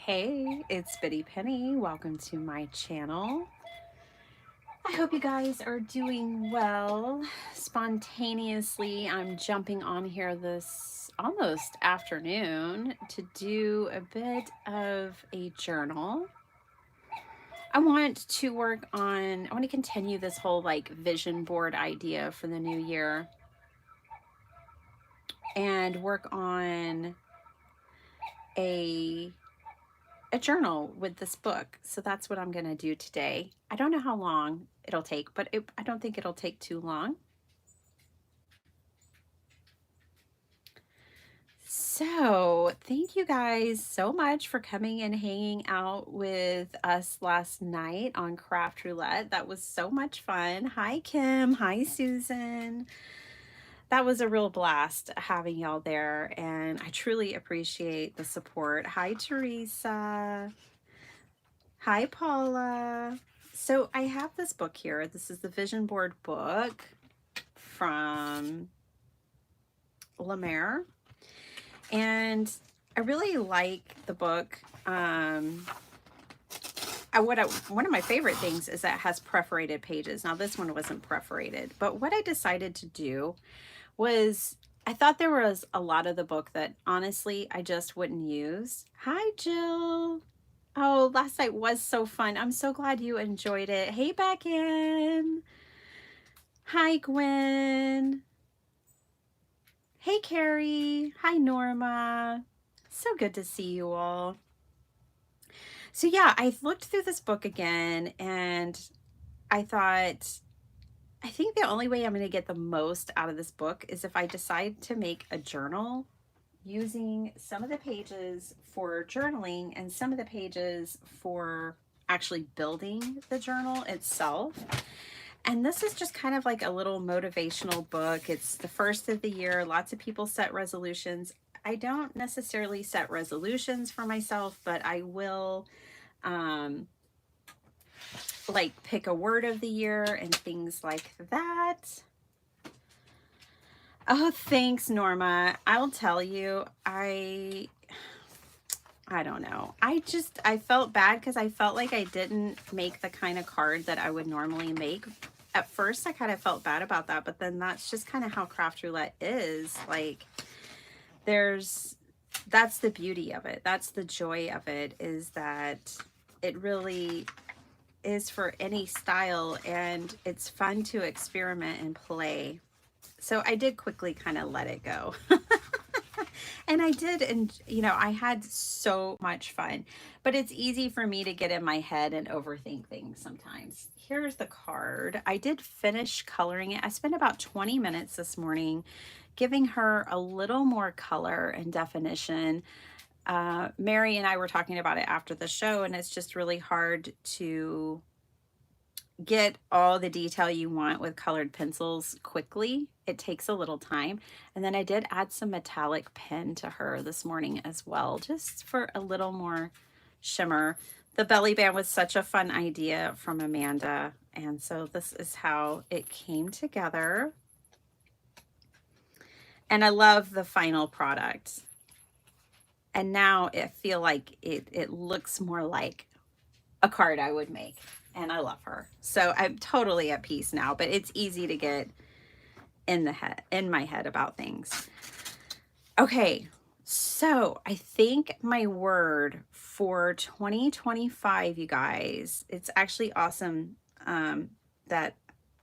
Hey, it's Bitty Penny. Welcome to my channel. I hope you guys are doing well. Spontaneously, I'm jumping on here this almost afternoon to do a bit of a journal. I want to continue this whole like vision board idea for the new year and work on a journal with this book. So that's what I'm going to do today. I don't know how long it'll take, but I don't think it'll take too long. So thank you guys so much for coming and hanging out with us last night on Craft Roulette. That was so much fun. Hi, Kim. Hi, Susan. That was a real blast having y'all there, and I truly appreciate the support. Hi, Teresa. Hi, Paula. So I have this book here. This is the Vision Board book from La Mer. And I really like the book. One of my favorite things is that it has perforated pages. Now this one wasn't perforated, but what I decided to do was I thought there was a lot of the book that honestly I just wouldn't use. Hi, Jill. Oh, last night was so fun. I'm so glad you enjoyed it. Hey, back in. Hi, Gwen. Hey, Carrie. Hi, Norma. So good to see you all. So yeah, I looked through this book again and I thought, I think the only way I'm going to get the most out of this book is if I decide to make a journal using some of the pages for journaling and some of the pages for actually building the journal itself. And this is just kind of like a little motivational book. It's the first of the year. Lots of people set resolutions. I don't necessarily set resolutions for myself, but I will like pick a word of the year and things like that. Oh, thanks, Norma. I'll tell you, I don't know. I felt bad because I felt like I didn't make the kind of card that I would normally make. At first, I kind of felt bad about that, but then that's just kind of how Craft Roulette is. Like, that's the beauty of it. That's the joy of it, is that it really is for any style and it's fun to experiment and play. So I did quickly kind of let it go. And I did, and I had so much fun, but it's easy for me to get in my head and overthink things sometimes. Here's the card. I did finish coloring it. I spent about 20 minutes this morning giving her a little more color and definition. Mary and I were talking about it after the show, and it's just really hard to get all the detail you want with colored pencils quickly. It takes a little time. And then I did add some metallic pen to her this morning as well, just for a little more shimmer. The belly band was such a fun idea from Amanda. And so this is how it came together. And I love the final product. And now I feel like it looks more like a card I would make. And I love her. So I'm totally at peace now, but it's easy to get in my head about things. Okay, so I think my word for 2025, you guys, it's actually awesome that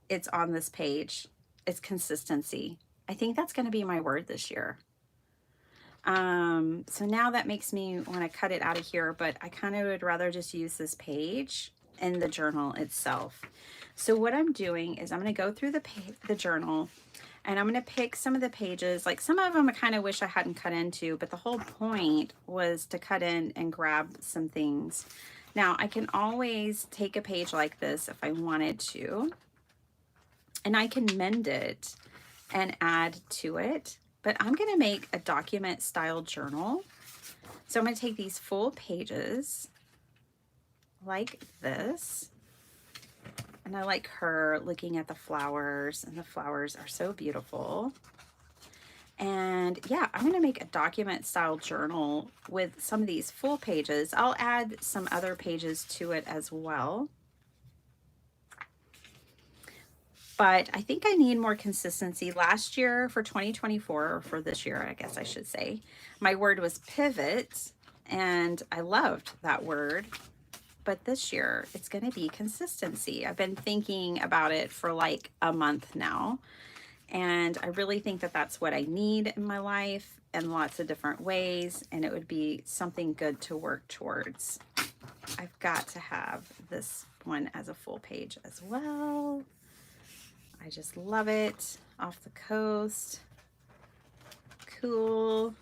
it's on this page. It's consistency. I think that's going to be my word this year. So now that makes me want to cut it out of here, but I kind of would rather just use this page in the journal itself. So what I'm doing is I'm going to go through the journal, and I'm going to pick some of the pages. Like some of them I kind of wish I hadn't cut into, but the whole point was to cut in and grab some things. Now I can always take a page like this if I wanted to, and I can mend it and add to it. But I'm going to make a document style journal. So I'm going to take these full pages like this. And I like her looking at the flowers, and the flowers are so beautiful. And yeah, I'm going to make a document style journal with some of these full pages. I'll add some other pages to it as well. But I think I need more consistency. Last year for 2024, or for this year, I guess I should say, my word was pivot, and I loved that word. But this year, it's going to be consistency. I've been thinking about it for like a month now, and I really think that that's what I need in my life in lots of different ways, and it would be something good to work towards. I've got to have this one as a full page as well. I just love it. Off the coast. Cool.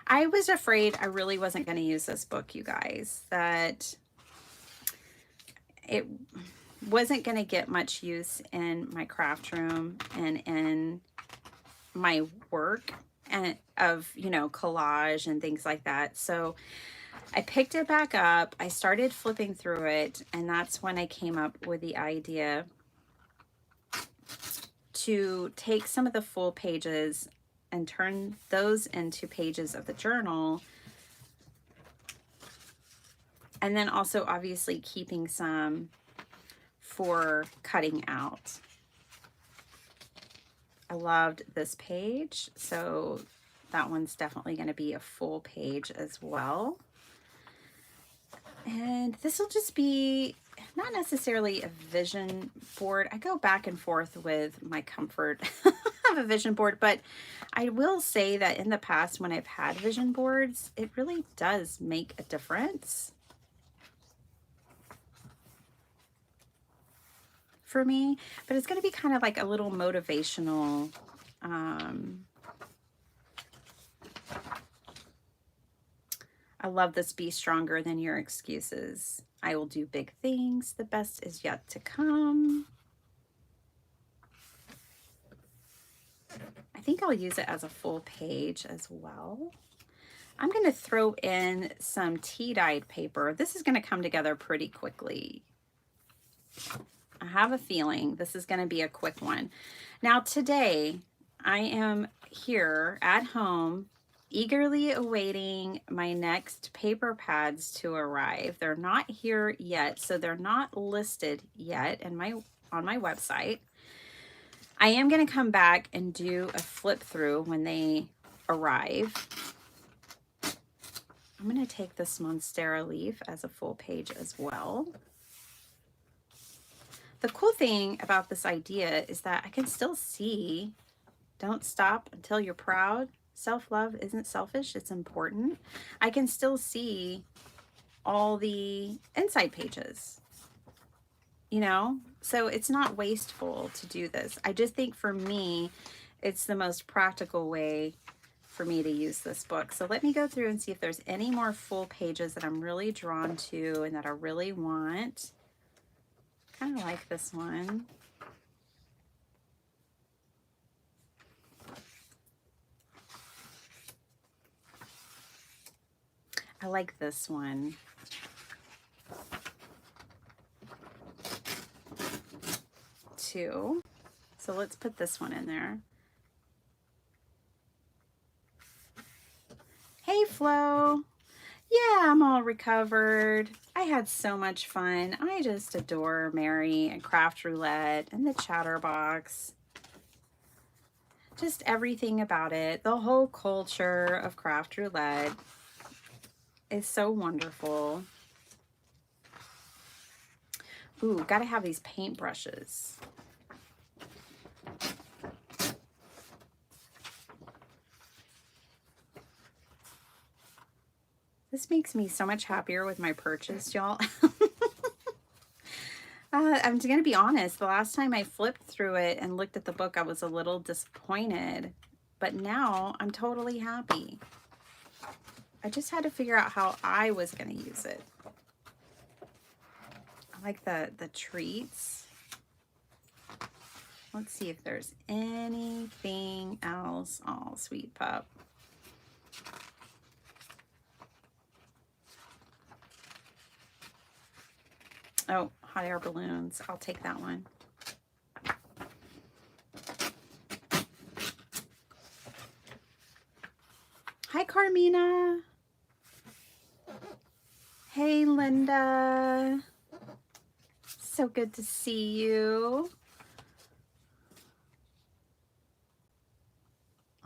I was afraid I really wasn't going to use this book, you guys, that it wasn't going to get much use in my craft room and in my work and of, you know, collage and things like that. So I picked it back up. I started flipping through it, and that's when I came up with the idea to take some of the full pages and turn those into pages of the journal. And then also obviously keeping some for cutting out. I loved this page, so that one's definitely going to be a full page as well. And this will just be not necessarily a vision board. I go back and forth with my comfort of a vision board, but I will say that in the past when I've had vision boards, it really does make a difference for me. But it's going to be kind of like a little motivational I love this. Be stronger than your excuses. I will do big things. The best is yet to come. I think I'll use it as a full page as well. I'm going to throw in some tea-dyed paper. This is going to come together pretty quickly. I have a feeling this is going to be a quick one. Now today, I am here at home eagerly awaiting my next paper pads to arrive. They're not here yet, so they're not listed yet on my website. I am going to come back and do a flip through when they arrive. I'm going to take this Monstera leaf as a full page as well. The cool thing about this idea is that I can still see, don't stop until you're proud. Self-love isn't selfish, it's important. I can still see all the inside pages, you know? So it's not wasteful to do this. I just think for me, it's the most practical way for me to use this book. So let me go through and see if there's any more full pages that I'm really drawn to and that I really want. Kind of like this one. I like this one. Too. So let's put this one in there. Hey, Flo. Yeah, I'm all recovered. I had so much fun. I just adore Mary and Craft Roulette and the Chatterbox. Just everything about it. The whole culture of Craft Roulette is so wonderful. Ooh, gotta have these paint brushes. This makes me so much happier with my purchase, y'all. I'm going to be honest. The last time I flipped through it and looked at the book, I was a little disappointed. But now I'm totally happy. I just had to figure out how I was going to use it. I like the treats. Let's see if there's anything else. Oh, sweet pup. Oh, hot air balloons. I'll take that one. Carmina. Hey, Linda. So good to see you.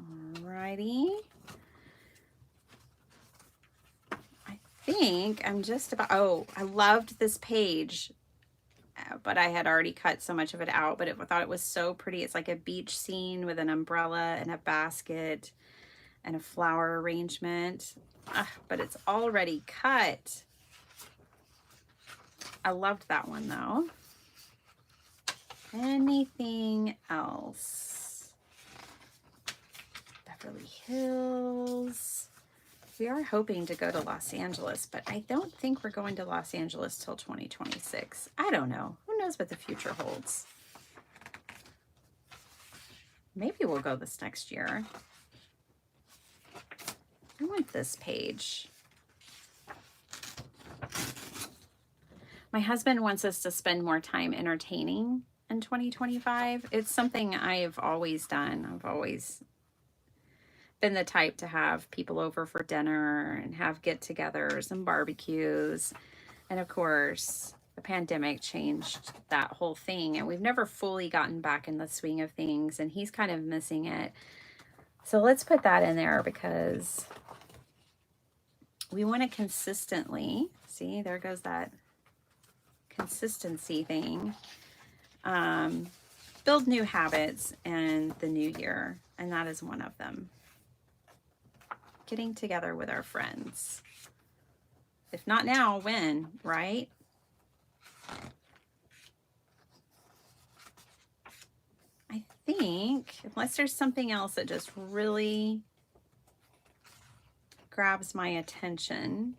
Alrighty. I think I'm just about, oh, I loved this page, but I had already cut so much of it out, but I thought it was so pretty. It's like a beach scene with an umbrella and a basket and a flower arrangement, but it's already cut. I loved that one though. Anything else? Beverly Hills. We are hoping to go to Los Angeles, but I don't think we're going to Los Angeles till 2026. I don't know. Who knows what the future holds? Maybe we'll go this next year. I want this page. My husband wants us to spend more time entertaining in 2025. It's something I've always done. I've always been the type to have people over for dinner and have get-togethers and barbecues. And of course, the pandemic changed that whole thing, and we've never fully gotten back in the swing of things, and he's kind of missing it. So let's put that in there because we want to consistently, see, there goes that consistency thing, build new habits in the new year, and that is one of them. Getting together with our friends. If not now, when, right? I think, unless there's something else that just really grabs my attention,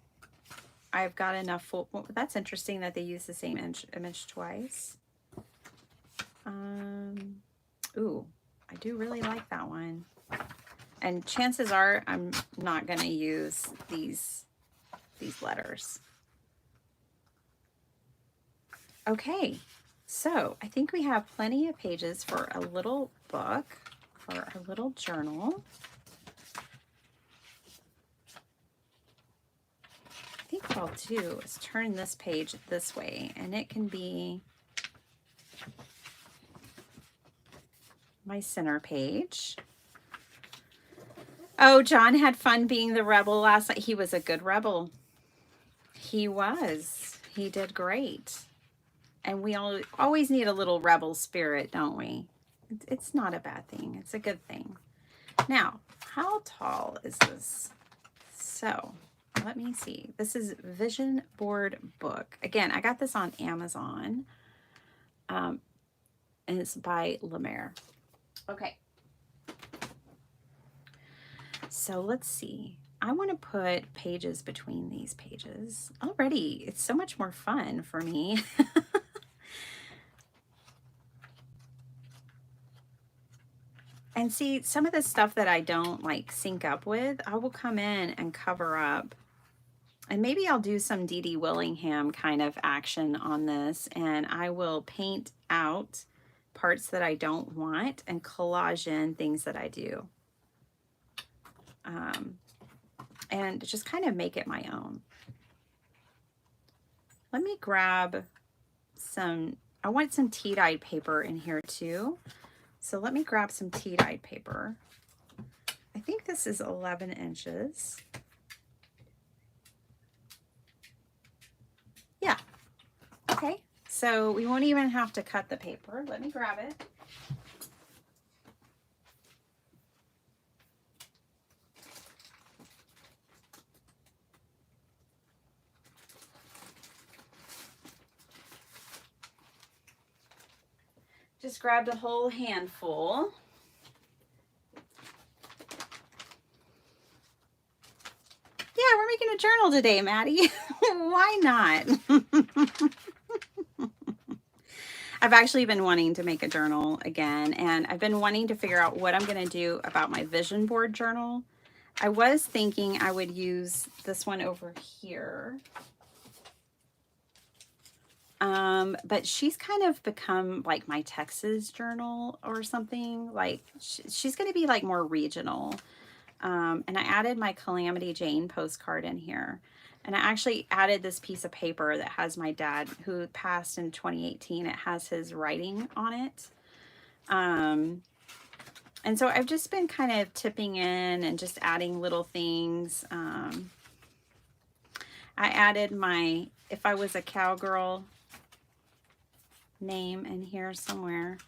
I've got enough full, well, that's interesting that they use the same image twice. Ooh, I do really like that one. And chances are I'm not going to use these letters. Okay, so I think we have plenty of pages for a little book, for our little journal. I think what I'll do is turn this page this way, and it can be my center page. Oh, John had fun being the rebel last night. He was a good rebel. He was. He did great. And we always need a little rebel spirit, don't we? It's not a bad thing. It's a good thing. Now, how tall is this? So, let me see. This is Vision Board Book. Again, I got this on Amazon. And it's by Lemaire. Okay. So let's see. I want to put pages between these pages. Already, it's so much more fun for me. And see, some of the stuff that I don't like sync up with, I will come in and cover up. And maybe I'll do some Dee Dee Willingham kind of action on this, and I will paint out parts that I don't want and collage in things that I do. And just kind of make it my own. Let me grab some, I want some tea-dyed paper in here too. So let me grab some tea-dyed paper. I think this is 11 inches. Yeah. Okay. So we won't even have to cut the paper. Let me grab it. Just grabbed a whole handful. Yeah, we're making a journal today, Maddie. Why not? I've actually been wanting to make a journal again, and I've been wanting to figure out what I'm going to do about my vision board journal. I was thinking I would use this one over here. But she's kind of become like my Texas journal or something. Like she's going to be like more regional. And I added my Calamity Jane postcard in here. And I actually added this piece of paper that has my dad, who passed in 2018. It has his writing on it. And so I've just been kind of tipping in and just adding little things. I added my If I Was a Cowgirl name in here somewhere.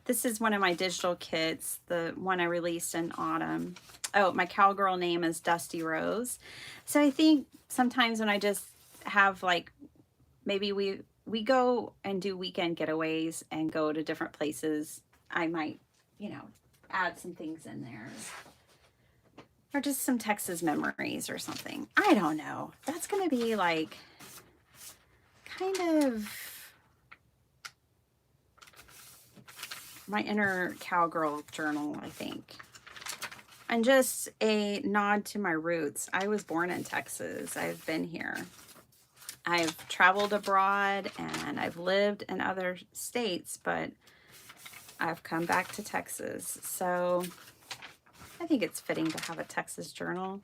This is one of my digital kits, the one I released in autumn. Oh, my cowgirl name is Dusty Rose. So I think sometimes when I just have, like, maybe we go and do weekend getaways and go to different places, I might, you know, add some things in there. Or just some Texas memories or something. I don't know. That's going to be like kind of my inner cowgirl journal, I think. And just a nod to my roots. I was born in Texas. I've been here. I've traveled abroad and I've lived in other states, but I've come back to Texas. So I think it's fitting to have a Texas journal.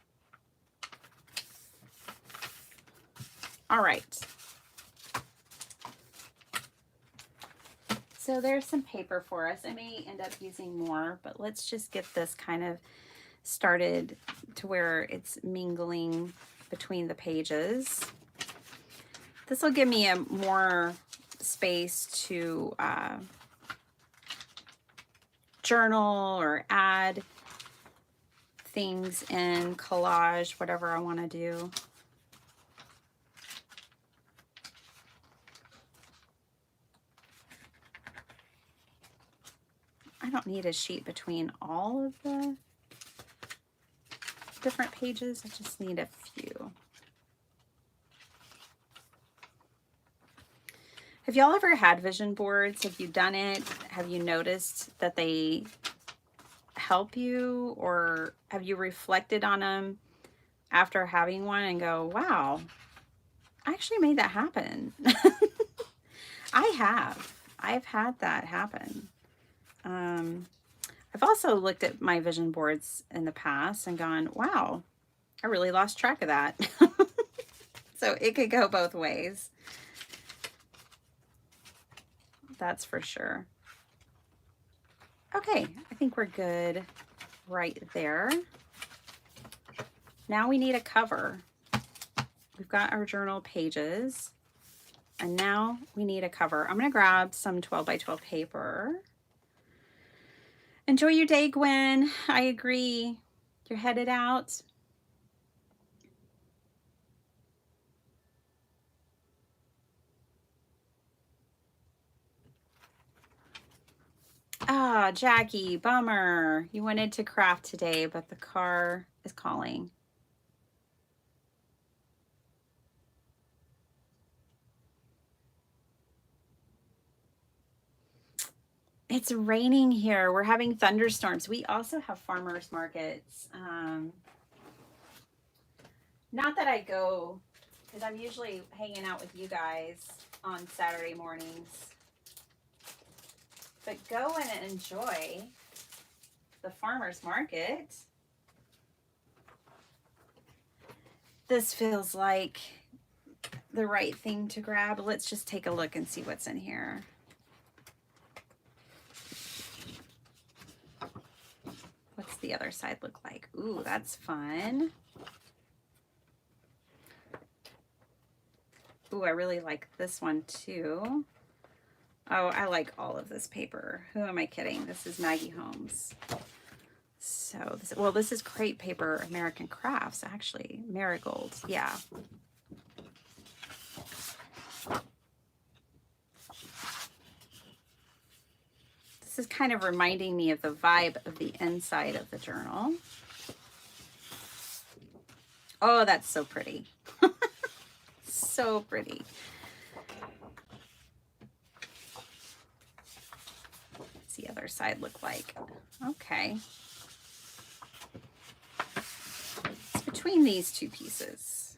All right. So there's some paper for us. I may end up using more, but let's just get this kind of started to where it's mingling between the pages. This will give me a more space to journal or add things in, collage, whatever I want to do. I don't need a sheet between all of the different pages. I just need a few. Have y'all ever had vision boards? Have you done it? Have you noticed that they help you, or have you reflected on them after having one and go, wow, I actually made that happen? I've had that happen. I've also looked at my vision boards in the past and gone, wow, I really lost track of that. So it could go both ways. That's for sure. Okay, I think we're good right there. Now we need a cover. We've got our journal pages, and now we need a cover. I'm going to grab some 12 by 12 paper. Enjoy your day, Gwen. I agree. You're headed out. Ah, Jackie, bummer. You wanted to craft today, but the car is calling. It's raining here. We're having thunderstorms. We also have farmers markets. Not that I go, because I'm usually hanging out with you guys on Saturday mornings. But go and enjoy the farmers market. This feels like the right thing to grab. Let's just take a look and see what's in here. What's the other side look like? Ooh, that's fun. Ooh, I really like this one too. Oh, I like all of this paper. Who am I kidding? This is Maggie Holmes. So, this is crepe paper, American Crafts, actually. Marigold, yeah. This is kind of reminding me of the vibe of the inside of the journal. Oh, that's so pretty. So pretty. What's the other side look like? Okay. It's between these two pieces.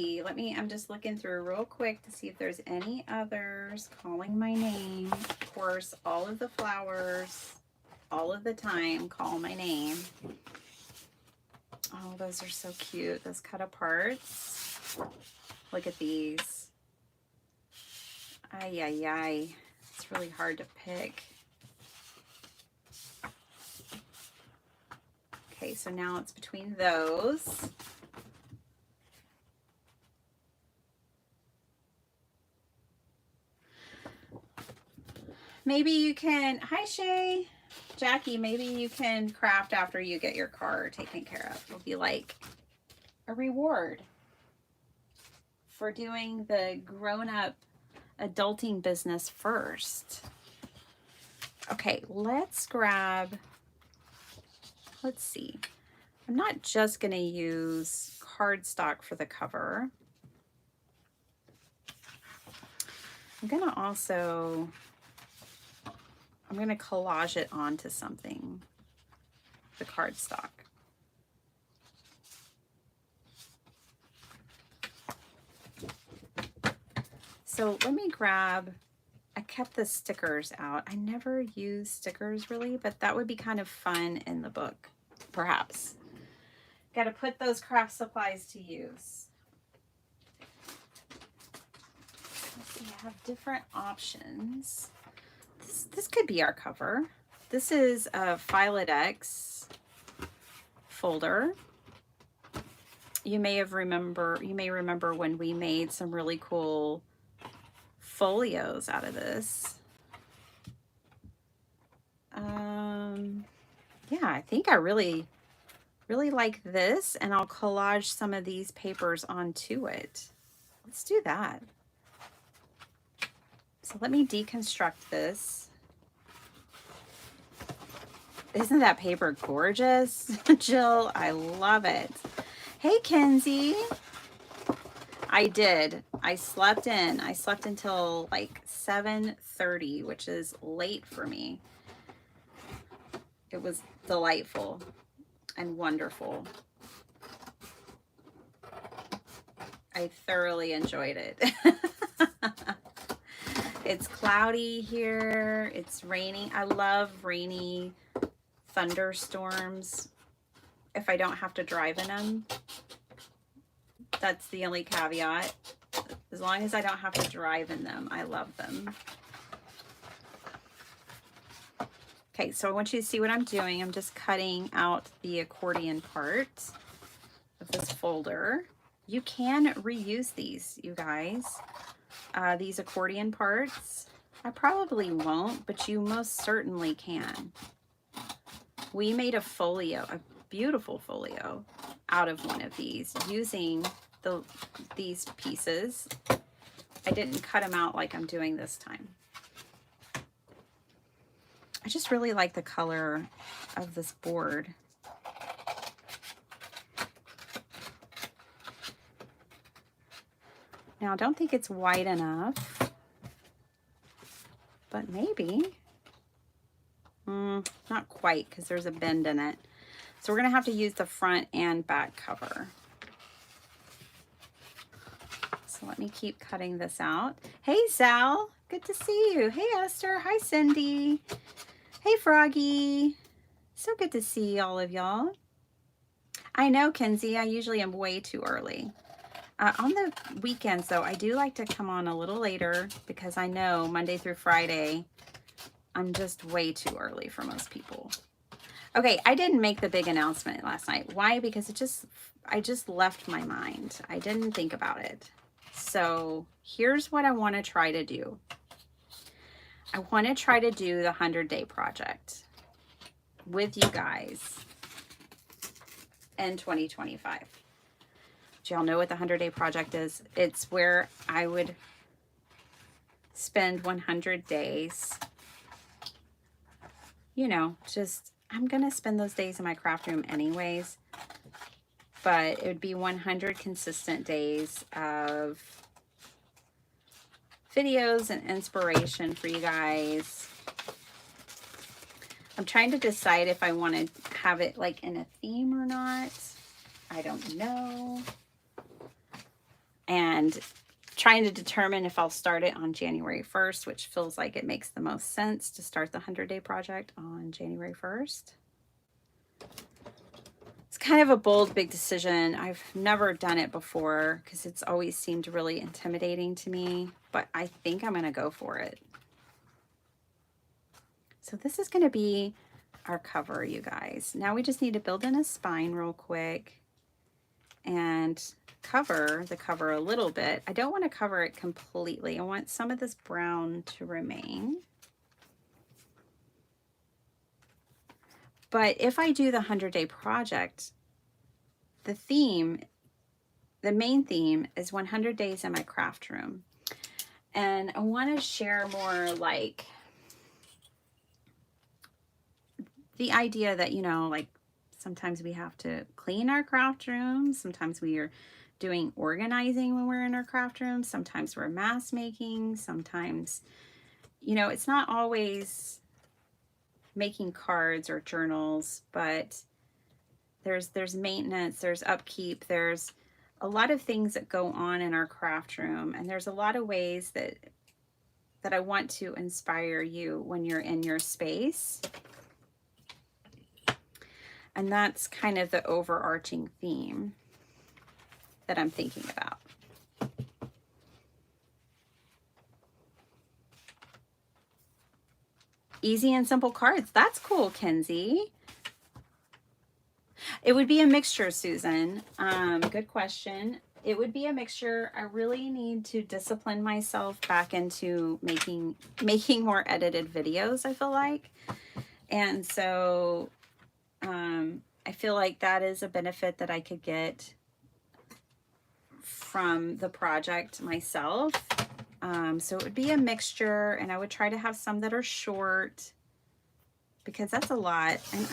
see. I'm just looking through real quick to see if there's any others calling my name. Of course, all of the flowers, all of the time, call my name. Oh, those are so cute. Those cut aparts. Look at these. Ay, ay, ay. It's really hard to pick. Okay, so now it's between those. Maybe you can, hi Shay, Jackie, maybe you can craft after you get your car taken care of. It'll be like a reward for doing the grown-up adulting business first. Okay, let's grab, let's see. I'm not just gonna use cardstock for the cover. I'm gonna collage it onto something, the cardstock. So let me grab, I kept the stickers out. I never use stickers really, but that would be kind of fun in the book, perhaps. Got to put those craft supplies to use. Let's see, I have different options. This could be our cover. This is a Filedex folder. You may remember when we made some really cool folios out of this. Yeah, I think I really like this, and I'll collage some of these papers onto it. Let's do that. So let me deconstruct this. Isn't that paper gorgeous? Jill, I love it. Hey, Kenzie. I did. I slept in. I slept until like 7:30, which is late for me. It was delightful and wonderful. I thoroughly enjoyed it. It's cloudy here. It's raining. I love rainy thunderstorms if I don't have to drive in them. That's the only caveat. As long as I don't have to drive in them, I love them. Okay, so I want you to see what I'm doing. I'm just cutting out the accordion part of this folder. You can reuse these, you guys. These accordion parts. I probably won't, but you most certainly can. We made a folio, a beautiful folio, out of one of these using these pieces. I didn't cut them out like I'm doing this time. I just really like the color of this board. Now, I don't think it's wide enough, but maybe. Not quite, because there's a bend in it. So we're going to have to use the front and back cover. So let me keep cutting this out. Hey, Sal. Good to see you. Hey, Esther. Hi, Cindy. Hey, Froggy. So good to see all of y'all. I know, Kenzie. I usually am way too early. On the weekends, though, I do like to come on a little later because I know Monday through Friday, I'm just way too early for most people. Okay, I didn't make the big announcement last night. Why? Because I just left my mind. I didn't think about it. So here's what I want to try to do. I want to try to do the 100-day project with you guys in 2025. Do y'all know what the 100-day project is? It's where I would spend 100 days, you know, just, I'm going to spend those days in my craft room anyways, but it would be 100 consistent days of videos and inspiration for you guys. I'm trying to decide if I want to have it like in a theme or not. I don't know. and trying to determine if I'll start it on January 1st, which feels like it makes the most sense to start the 100-day project on January 1st. It's kind of a bold, big decision. I've never done it before because it's always seemed really intimidating to me, but I think I'm going to go for it. So this is going to be our cover, you guys. Now we just need to build in a spine real quick and cover the cover a little bit. I don't want to cover it completely. I want some of this brown to remain. But if I do the 100-day project, the theme, the main theme is 100 days in my craft room. And I want to share more like the idea that, you know, like sometimes we have to clean our craft rooms. Sometimes we are doing organizing when we're in our craft room. Sometimes we're mask making. Sometimes, you know, it's not always making cards or journals, but there's maintenance, there's upkeep, there's a lot of things that go on in our craft room, and there's a lot of ways that I want to inspire you when you're in your space. And that's kind of the overarching theme that I'm thinking about. Easy and simple cards. That's cool, Kenzie. It would be a mixture, Susan. Good question. It would be a mixture. I really need to discipline myself back into making more edited videos, I feel like. And so I feel like that is a benefit that I could get from the project myself. So it would be a mixture, and I would try to have some that are short because that's a lot. And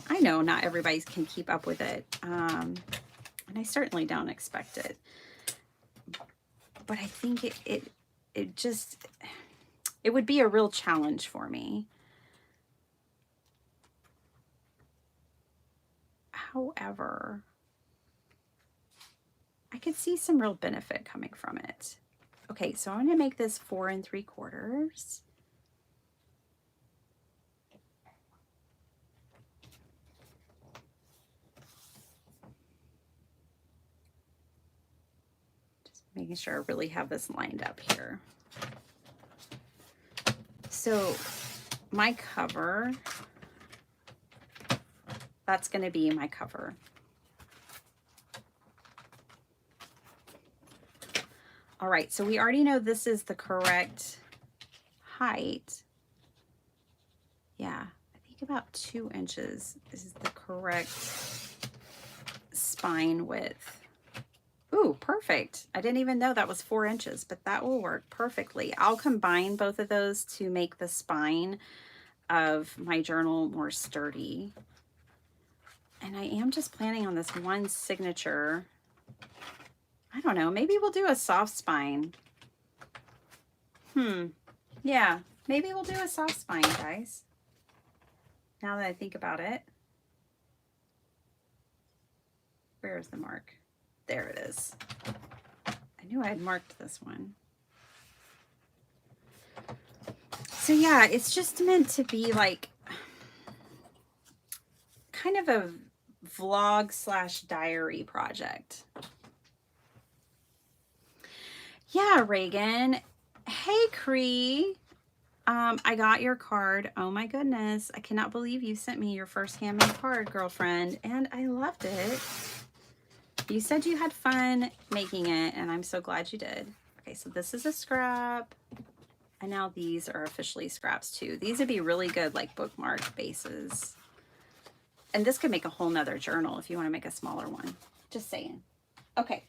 I know not everybody can keep up with it. And I certainly don't expect it. But I think it would be a real challenge for me. However, I could see some real benefit coming from it. Okay, so I'm going to make this 4 3/4. Just making sure I really have this lined up here. So my cover, that's going to be my cover. All right, so we already know this is the correct height. Yeah, I think about 2 inches is the correct spine width. Ooh, perfect. I didn't even know that was 4 inches, but that will work perfectly. I'll combine both of those to make the spine of my journal more sturdy. And I am just planning on this one signature. I don't know, maybe we'll do a soft spine. Yeah, maybe we'll do a soft spine, guys. Now that I think about it. Where's the mark? There it is. I knew I had marked this one. So yeah, it's just meant to be like kind of a vlog / diary project. Yeah, Reagan. Hey, Cree. I got your card. Oh my goodness. I cannot believe you sent me your first handmade card, girlfriend. And I loved it. You said you had fun making it, and I'm so glad you did. Okay, so this is a scrap. And now these are officially scraps too. These would be really good like bookmark bases. And this could make a whole nother journal if you want to make a smaller one. Just saying. Okay.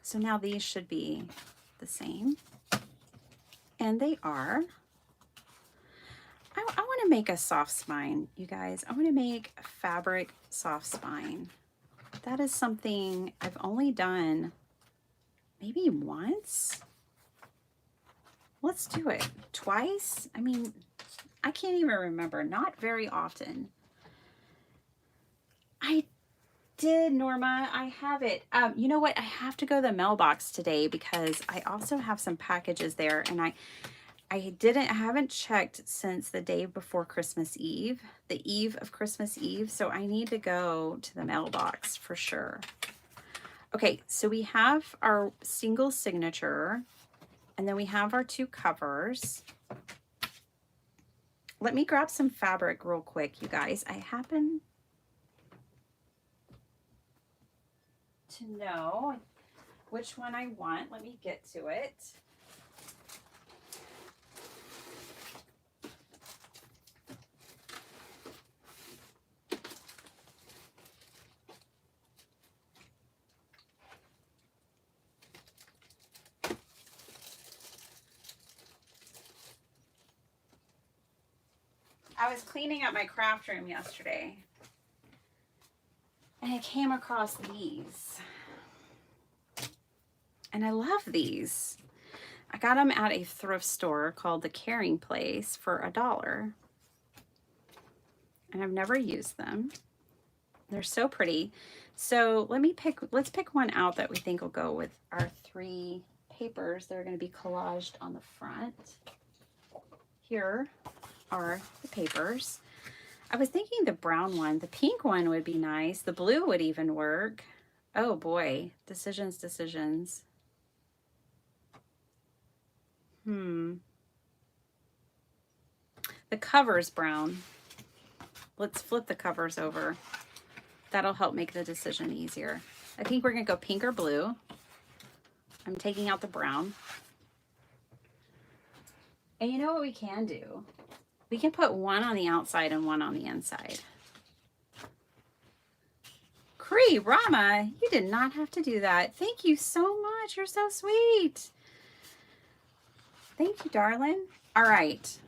So now these should be the same. And they are. I want to make a soft spine, you guys. I want to make a fabric soft spine. That is something I've only done maybe once. Let's do it. Twice? I mean, I can't even remember. Not very often. I did, Norma. I have it. You know what? I have to go to the mailbox today because I also have some packages there, and I haven't checked since the day before Christmas Eve, the eve of Christmas Eve. So I need to go to the mailbox for sure. Okay, so we have our single signature, and then we have our 2 covers. Let me grab some fabric real quick, you guys. I happen to know which one I want. Let me get to it. I was cleaning up my craft room yesterday, and I came across these. And I love these. I got them at a thrift store called The Caring Place for $1. And I've never used them. They're so pretty. So let's pick one out that we think will go with our 3 papers that are going to be collaged on the front. Here are the papers. I was thinking the brown one, the pink one would be nice. The blue would even work. Oh boy, decisions. The cover's brown. Let's flip the covers over. That'll help make the decision easier. I think we're gonna go pink or blue. I'm taking out the brown. And you know what we can do? We can put one on the outside and one on the inside. Cree, Rama, you did not have to do that. Thank you so much. You're so sweet. Thank you, darling. All right.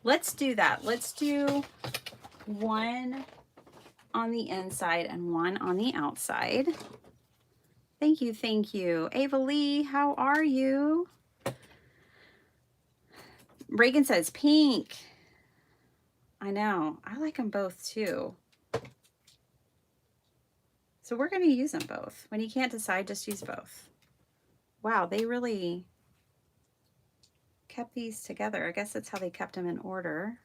Let's do that. Let's do one on the inside and one on the outside. Thank you, thank you. Ava Lee, how are you? Reagan says pink. I know. I like them both too. So we're going to use them both. When you can't decide, just use both. Wow, they really kept these together. I guess that's how they kept them in order.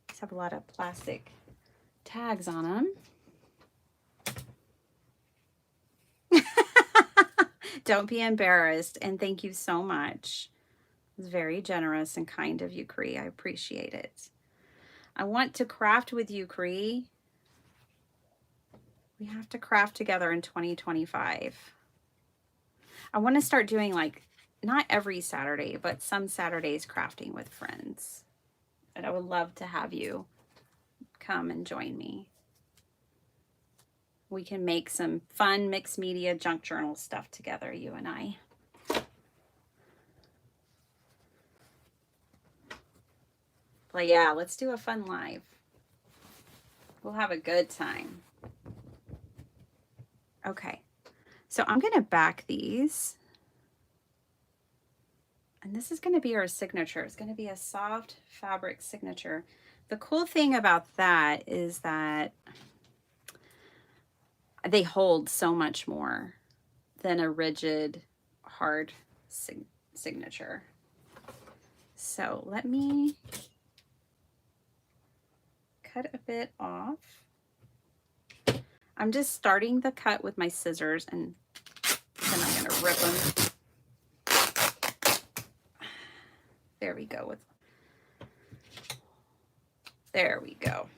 These have a lot of plastic tags on them. Don't be embarrassed, and thank you so much. It was very generous and kind of you, Cree. I appreciate it. I want to craft with you, Cree. We have to craft together in 2025. I want to start doing, like, not every Saturday, but some Saturdays crafting with friends. And I would love to have you come and join me. We can make some fun mixed media junk journal stuff together, you and I. But yeah, let's do a fun live. We'll have a good time. Okay, so I'm going to back these. And this is going to be our signature. It's going to be a soft fabric signature. The cool thing about that is that they hold so much more than a rigid, hard signature. So let me cut a bit off. I'm just starting the cut with my scissors, and then I'm going to rip them. There we go. There we go.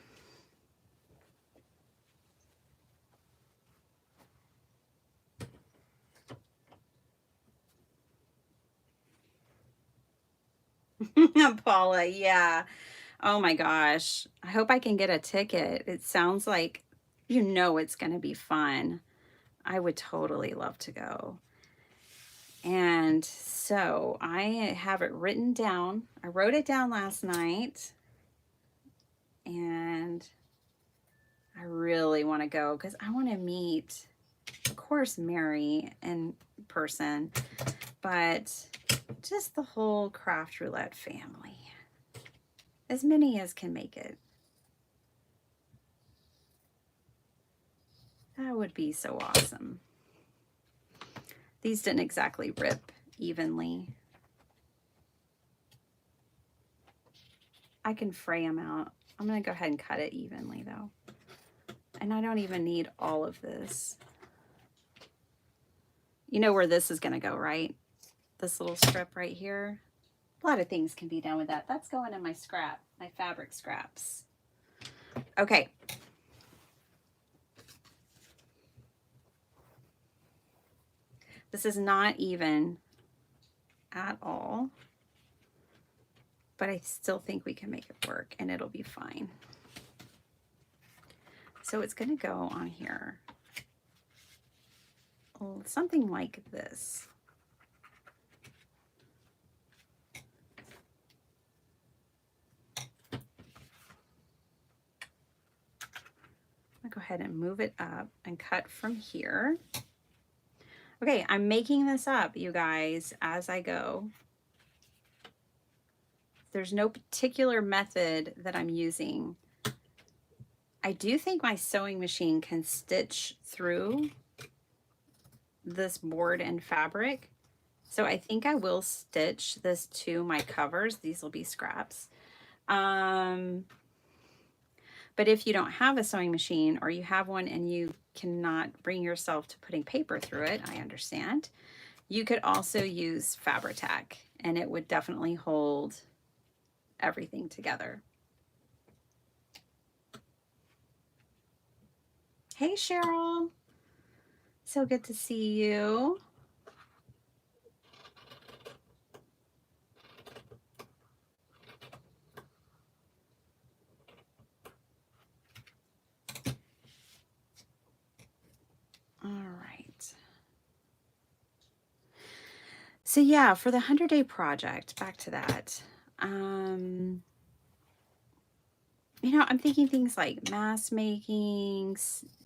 Paula, yeah. Oh my gosh. I hope I can get a ticket. It sounds like, you know, it's going to be fun. I would totally love to go. And so I have it written down. I wrote it down last night. And I really want to go because I want to meet, of course, Mary in person, but just the whole Craft Roulette family. As many as can make it. That would be so awesome. These didn't exactly rip evenly. I can fray them out. I'm going to go ahead and cut it evenly though. And I don't even need all of this. You know where this is going to go, right? This little strip right here. A lot of things can be done with that. That's going in my scrap, my fabric scraps. Okay. This is not even at all, but I still think we can make it work and it'll be fine. So it's going to go on here. Something like this. I'll go ahead and move it up and cut from here. Okay, I'm making this up, you guys, as I go. There's no particular method that I'm using. I do think my sewing machine can stitch through this board and fabric. So I think I will stitch this to my covers. These will be scraps. But if you don't have a sewing machine, or you have one and you cannot bring yourself to putting paper through it, I understand. You could also use Fabri-Tac and it would definitely hold everything together. Hey Cheryl, so good to see you. All right. So yeah, for the 100-day project, back to that. You know, I'm thinking things like mask making,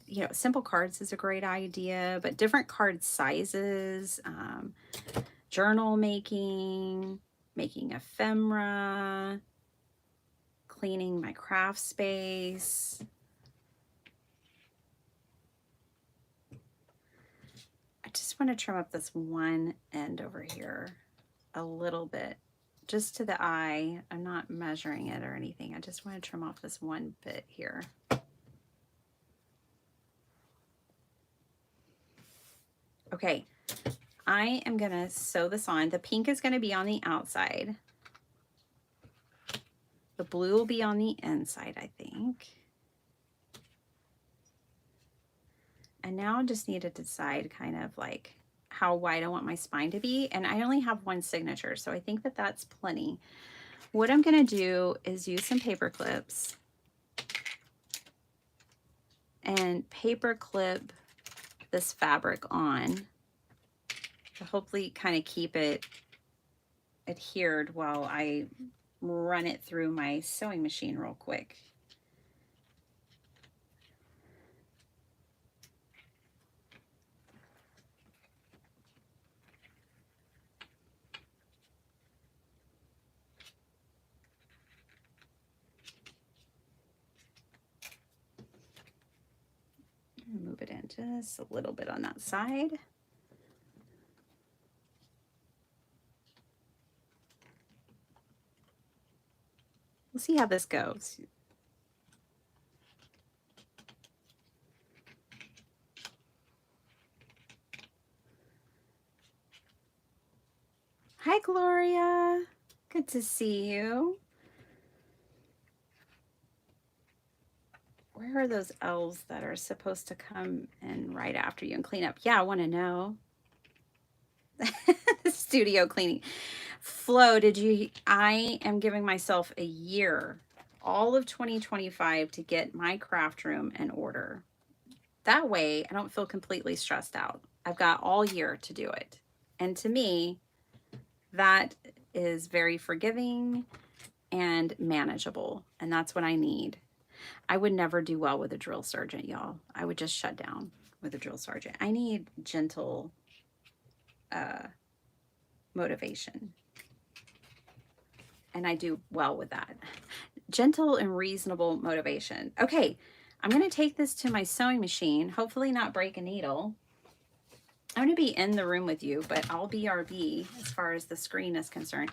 you know, simple cards is a great idea, but different card sizes, journal making, making ephemera, cleaning my craft space. I just want to trim up this one end over here a little bit, just to the eye. I'm not measuring it or anything. I just want to trim off this one bit here. Okay, I am going to sew this on. The pink is going to be on the outside. The blue will be on the inside, I think. And now I just need to decide kind of like how wide I want my spine to be. And I only have one signature, so I think that that's plenty. What I'm going to do is use some paper clips and paper clip this fabric on to hopefully kind of keep it adhered while I run it through my sewing machine real quick. Move it in just a little bit on that side. We'll see how this goes. Hi, Gloria. Good to see you. Where are those elves that are supposed to come in right after you and clean up? Yeah, I want to know. Studio cleaning. Flo, I am giving myself a year, all of 2025, to get my craft room in order. That way I don't feel completely stressed out. I've got all year to do it. And to me, that is very forgiving and manageable. And that's what I need. I would never do well with a drill sergeant, y'all. I would just shut down with a drill sergeant. I need gentle motivation. And I do well with that. Gentle and reasonable motivation. Okay, I'm going to take this to my sewing machine, hopefully not break a needle. I'm going to be in the room with you, but I'll BRB as far as the screen is concerned.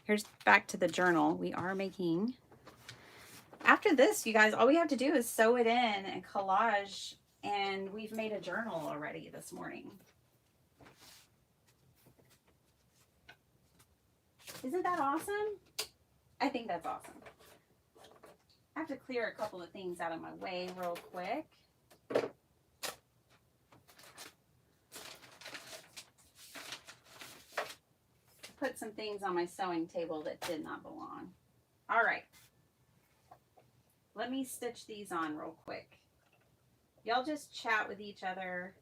Here's back to the journal. We are making, after this, you guys, all we have to do is sew it in and collage, and we've made a journal already this morning. Isn't that awesome? I think that's awesome. I have to clear a couple of things out of my way real quick. Put some things on my sewing table that did not belong. All right. Let me stitch these on real quick. Y'all just chat with each other.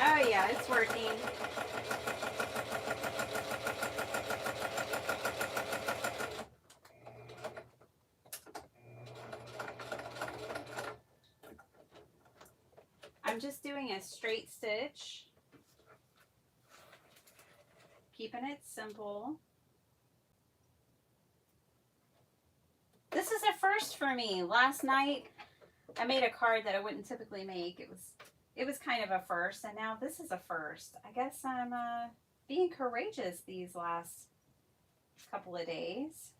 Oh yeah, it's working. I'm just doing a straight stitch, keeping it simple. This is a first for me. Last night I made a card that I wouldn't typically make. It was kind of a first, and now this is a first. I guess I'm being courageous these last couple of days.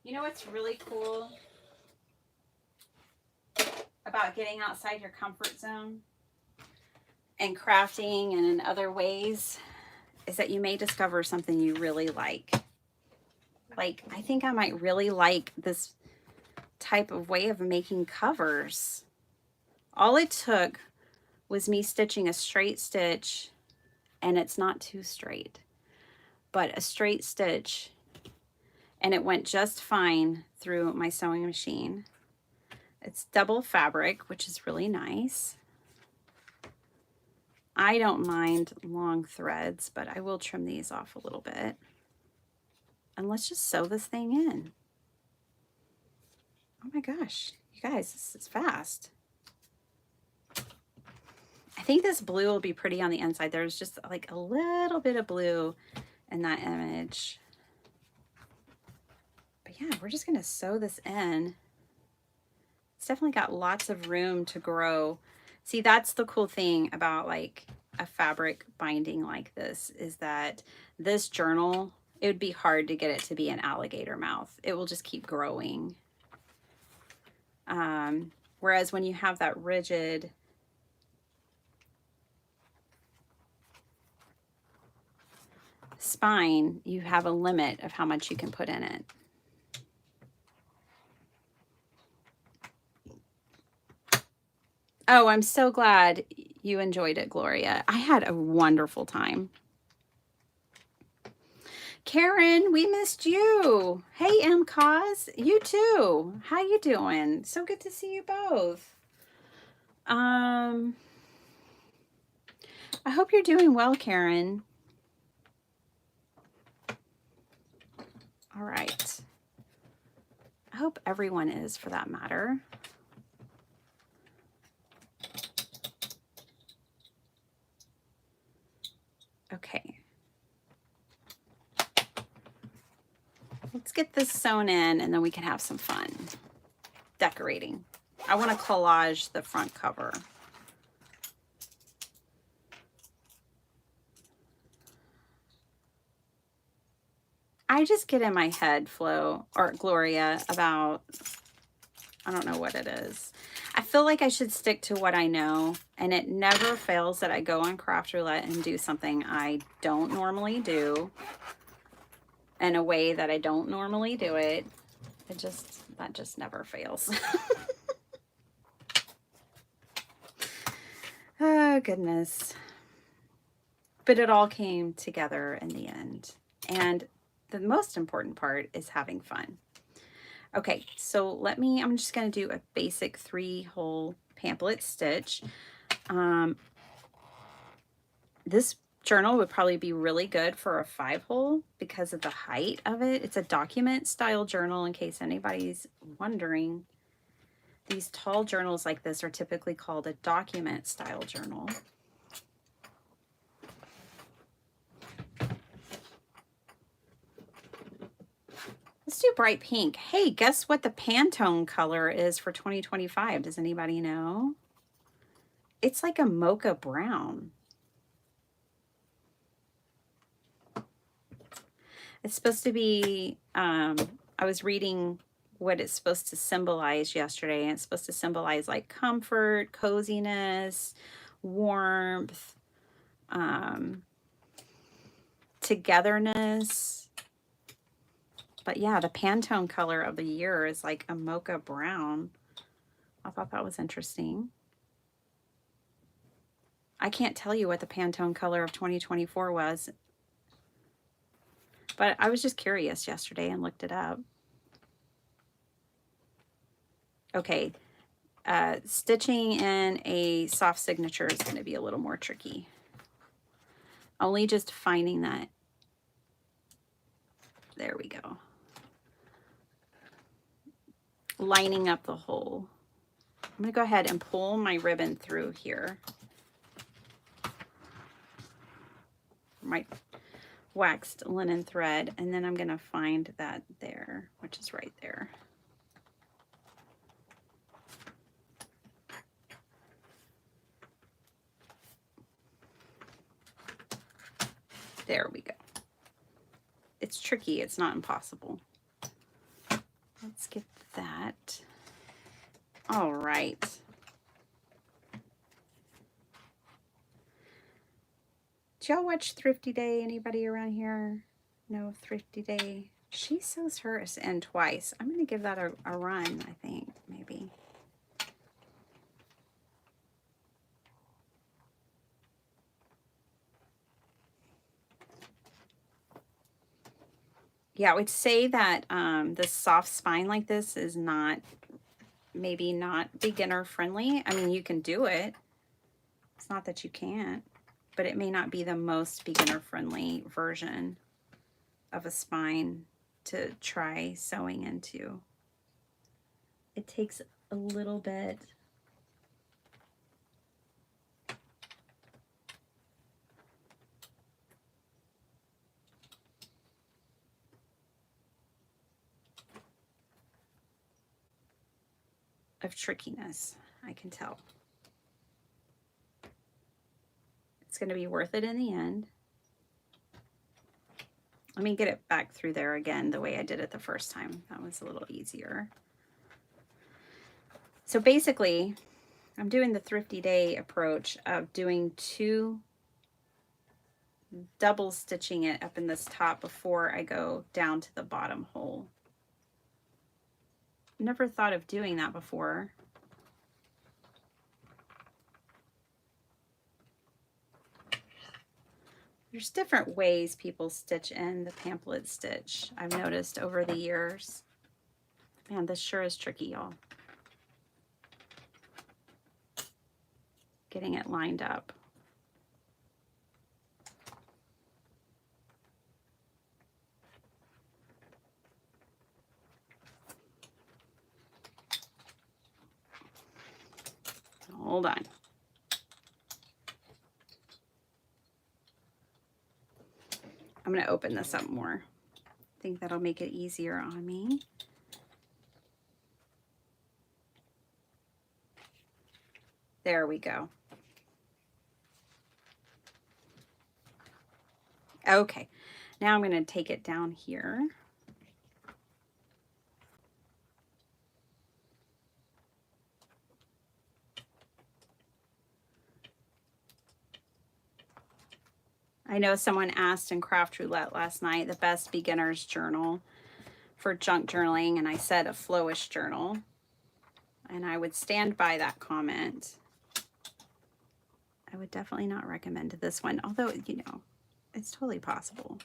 You know what's really cool about getting outside your comfort zone and crafting and in other ways is that you may discover something you really like. Like, I think I might really like this type of way of making covers. All it took was me stitching a straight stitch, and it's not too straight, but a straight stitch, and it went just fine through my sewing machine. It's double fabric, which is really nice. I don't mind long threads, but I will trim these off a little bit. And let's just sew this thing in. Oh my gosh, you guys, this is fast. I think this blue will be pretty on the inside. There's just like a little bit of blue in that image. But yeah, we're just gonna sew this in. It's definitely got lots of room to grow. See, that's the cool thing about like a fabric binding like this, is that this journal, it would be hard to get it to be an alligator mouth. It will just keep growing. Whereas when you have that rigid spine, you have a limit of how much you can put in it. Oh, I'm so glad you enjoyed it, Gloria. I had a wonderful time. Karen, we missed you. Hey, MCause, you too. How you doing? So good to see you both. I hope you're doing well, Karen. All right. I hope everyone is, for that matter. Okay. Let's get this sewn in, and then we can have some fun decorating. I want to collage the front cover. I just get in my head, Flo, or Gloria, about I don't know what it is. I feel like I should stick to what I know, and it never fails that I go on Craft Roulette and do something I don't normally do in a way that I don't normally do it. That just never fails. Oh, goodness. But it all came together in the end. And the most important part is having fun. Okay, so I'm just going to do a basic 3-hole pamphlet stitch. This journal would probably be really good for a 5-hole because of the height of it. It's a document style journal, in case anybody's wondering. These tall journals like this are typically called a document style journal. Let's do bright pink. Hey, guess what the Pantone color is for 2025? Does anybody know? It's like a mocha brown. It's supposed to be, I was reading what it's supposed to symbolize yesterday, and it's supposed to symbolize like comfort, coziness, warmth, togetherness. But yeah, the Pantone color of the year is like a mocha brown. I thought that was interesting. I can't tell you what the Pantone color of 2024 was, but I was just curious yesterday and looked it up. Okay, stitching in a soft signature is going to be a little more tricky. Only just finding that. There we go. Lining up the hole. I'm going to go ahead and pull my ribbon through here. My waxed linen thread, and then I'm going to find that there, which is right there. There we go. It's tricky, it's not impossible. Let's get that. All right. Did y'all watch Thrifty Day? Anybody around here know Thrifty Day? She sews hers in twice. I'm going to give that a run, I think, maybe. Yeah, I would say that the soft spine like this is maybe not beginner friendly. I mean, you can do it. It's not that you can't, but it may not be the most beginner friendly version of a spine to try sewing into. It takes a little bit of trickiness, I can tell. It's going to be worth it in the end. Let me get it back through there again the way I did it the first time. That was a little easier. So basically, I'm doing the Thrifty Day approach of doing 2 double stitching it up in this top before I go down to the bottom hole. Never thought of doing that before. There's different ways people stitch in the pamphlet stitch, I've noticed over the years. Man, this sure is tricky, y'all. Getting it lined up. Hold on. I'm going to open this up more. I think that'll make it easier on me. There we go. Okay, now I'm going to take it down here. I know someone asked in Craft Roulette last night, the best beginner's journal for junk journaling, and I said a flowish journal. And I would stand by that comment. I would definitely not recommend this one, although, you know, it's totally possible.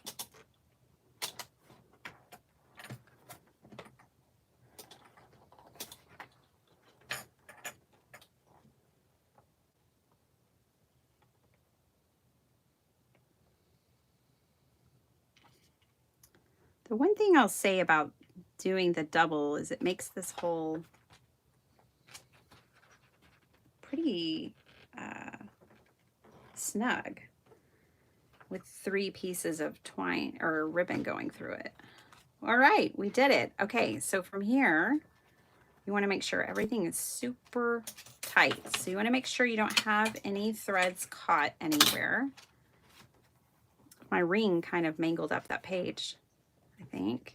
The one thing I'll say about doing the double is it makes this whole pretty snug with 3 pieces of twine or ribbon going through it. All right, we did it. Okay, so from here, you want to make sure everything is super tight. So you want to make sure you don't have any threads caught anywhere. My ring kind of mangled up that page, I think.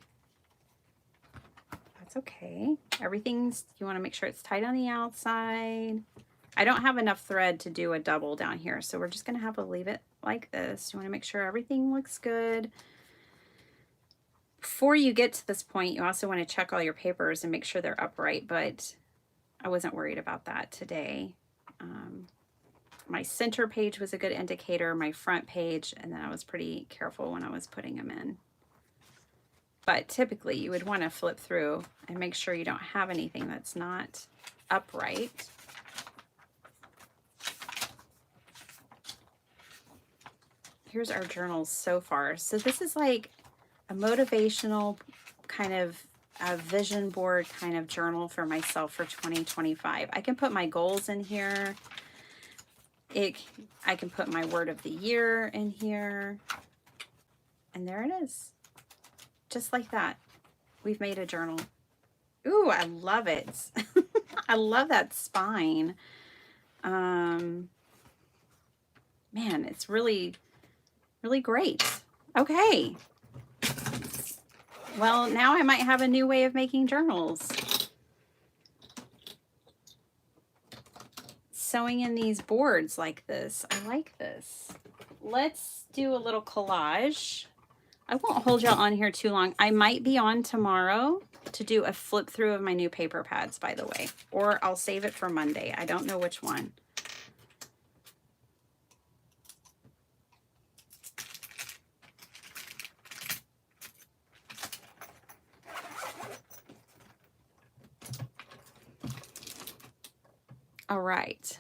That's okay. Everything's, you want to make sure it's tight on the outside. I don't have enough thread to do a double down here, so we're just going to have to leave it like this. You want to make sure everything looks good. Before you get to this point, you also want to check all your papers and make sure they're upright, but I wasn't worried about that today. My center page was a good indicator, my front page, and then I was pretty careful when I was putting them in. But typically you would want to flip through and make sure you don't have anything that's not upright. Here's our journals so far. So this is like a motivational kind of a vision board kind of journal for myself for 2025. I can put my goals in here. I can put my word of the year in here. And there it is. Just like that. We've made a journal. Ooh, I love it. I love that spine. Man, it's really, really great. Okay. Well, now I might have a new way of making journals. Sewing in these boards like this. I like this. Let's do a little collage. I won't hold y'all on here too long. I might be on tomorrow to do a flip through of my new paper pads, by the way. Or I'll save it for Monday. I don't know which one. All right.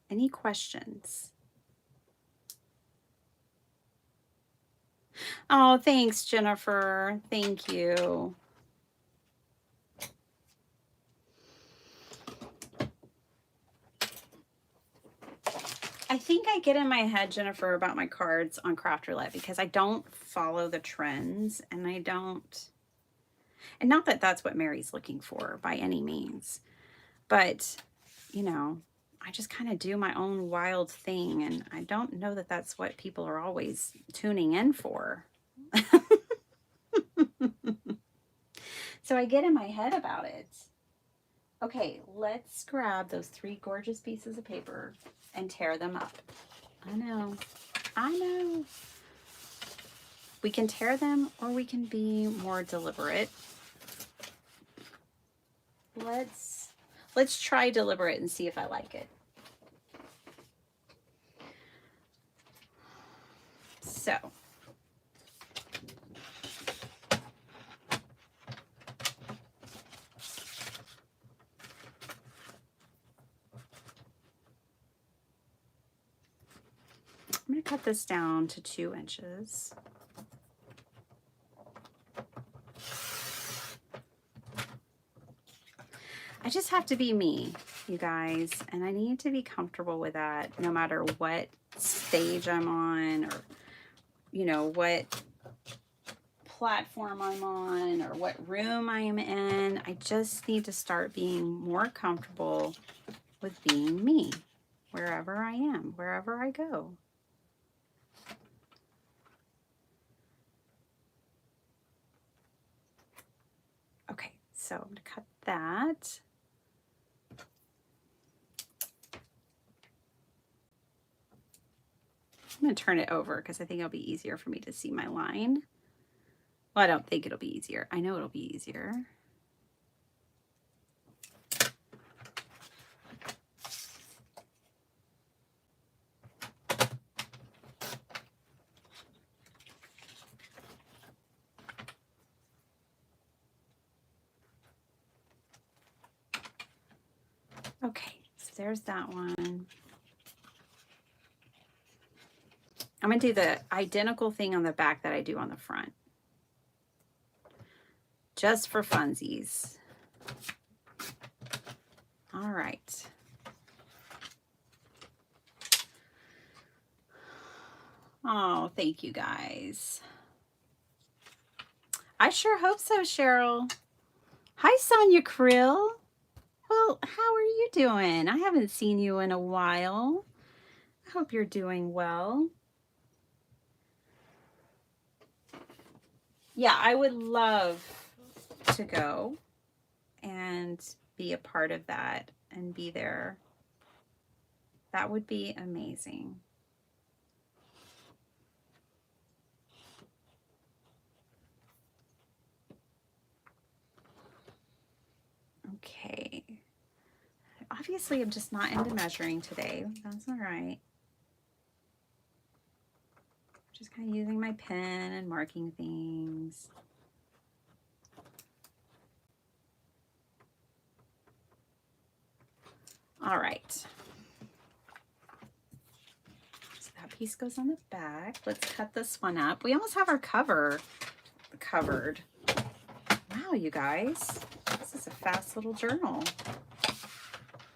Any questions? Oh, thanks, Jennifer. Thank you. I think I get in my head, Jennifer, about my cards on Craft Roulette because I don't follow the trends and I don't, and not that that's what Mary's looking for by any means, but you know, I just kind of do my own wild thing and I don't know that that's what people are always tuning in for. So I get in my head about it. Okay, let's grab those 3 gorgeous pieces of paper and tear them up. I know. We can tear them or we can be more deliberate. Let's try deliberate and see if I like it. So, I'm going to cut this down to 2 inches. I just have to be me, you guys, and I need to be comfortable with that no matter what stage I'm on or, you know, what platform I'm on or what room I am in. I just need to start being more comfortable with being me wherever I am, wherever I go. Okay, so I'm going to cut that. I'm going to turn it over because I think it'll be easier for me to see my line. Well, I don't think it'll be easier. I know it'll be easier. Okay, so there's that one. I'm going to do the identical thing on the back that I do on the front. Just for funsies. All right. Oh, thank you guys. I sure hope so, Cheryl. Hi, Sonia Krill. Well, how are you doing? I haven't seen you in a while. I hope you're doing well. Yeah, I would love to go and be a part of that and be there. That would be amazing. Okay. Obviously, I'm just not into measuring today. That's all right. Just kind of using my pen and marking things. All right. So that piece goes on the back. Let's cut this one up. We almost have our cover covered. Wow, you guys. This is a fast little journal.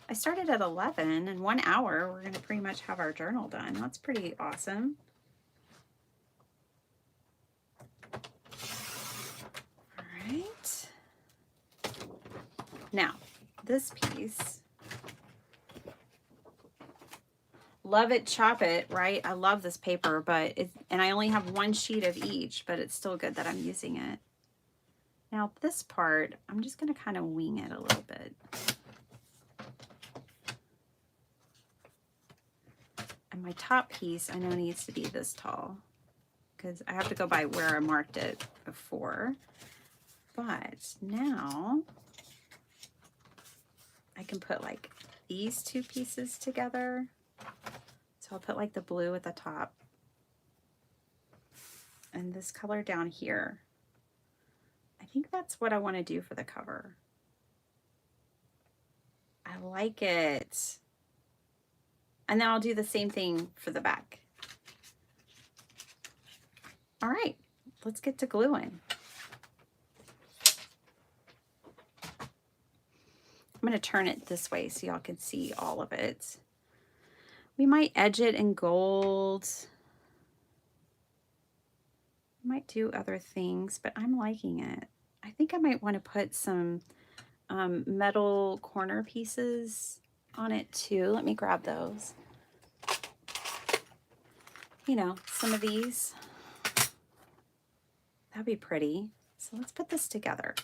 I started at 11. In 1 hour, we're going to pretty much have our journal done. That's pretty awesome. All right. Now, this piece, love it, chop it, right? I love this paper, but and I only have 1 sheet of each, but it's still good that I'm using it. Now this part, I'm just going to kind of wing it a little bit. And my top piece, I know needs to be this tall because I have to go by where I marked it before. But now I can put like these 2 pieces together. So I'll put like the blue at the top and this color down here. I think that's what I want to do for the cover. I like it. And then I'll do the same thing for the back. All right, let's get to gluing. I'm going to turn it this way so y'all can see all of it. We might edge it in gold. Might do other things, but I'm liking it. I think I might want to put some metal corner pieces on it too. Let me grab those. You know, some of these. That'd be pretty. So let's put this together.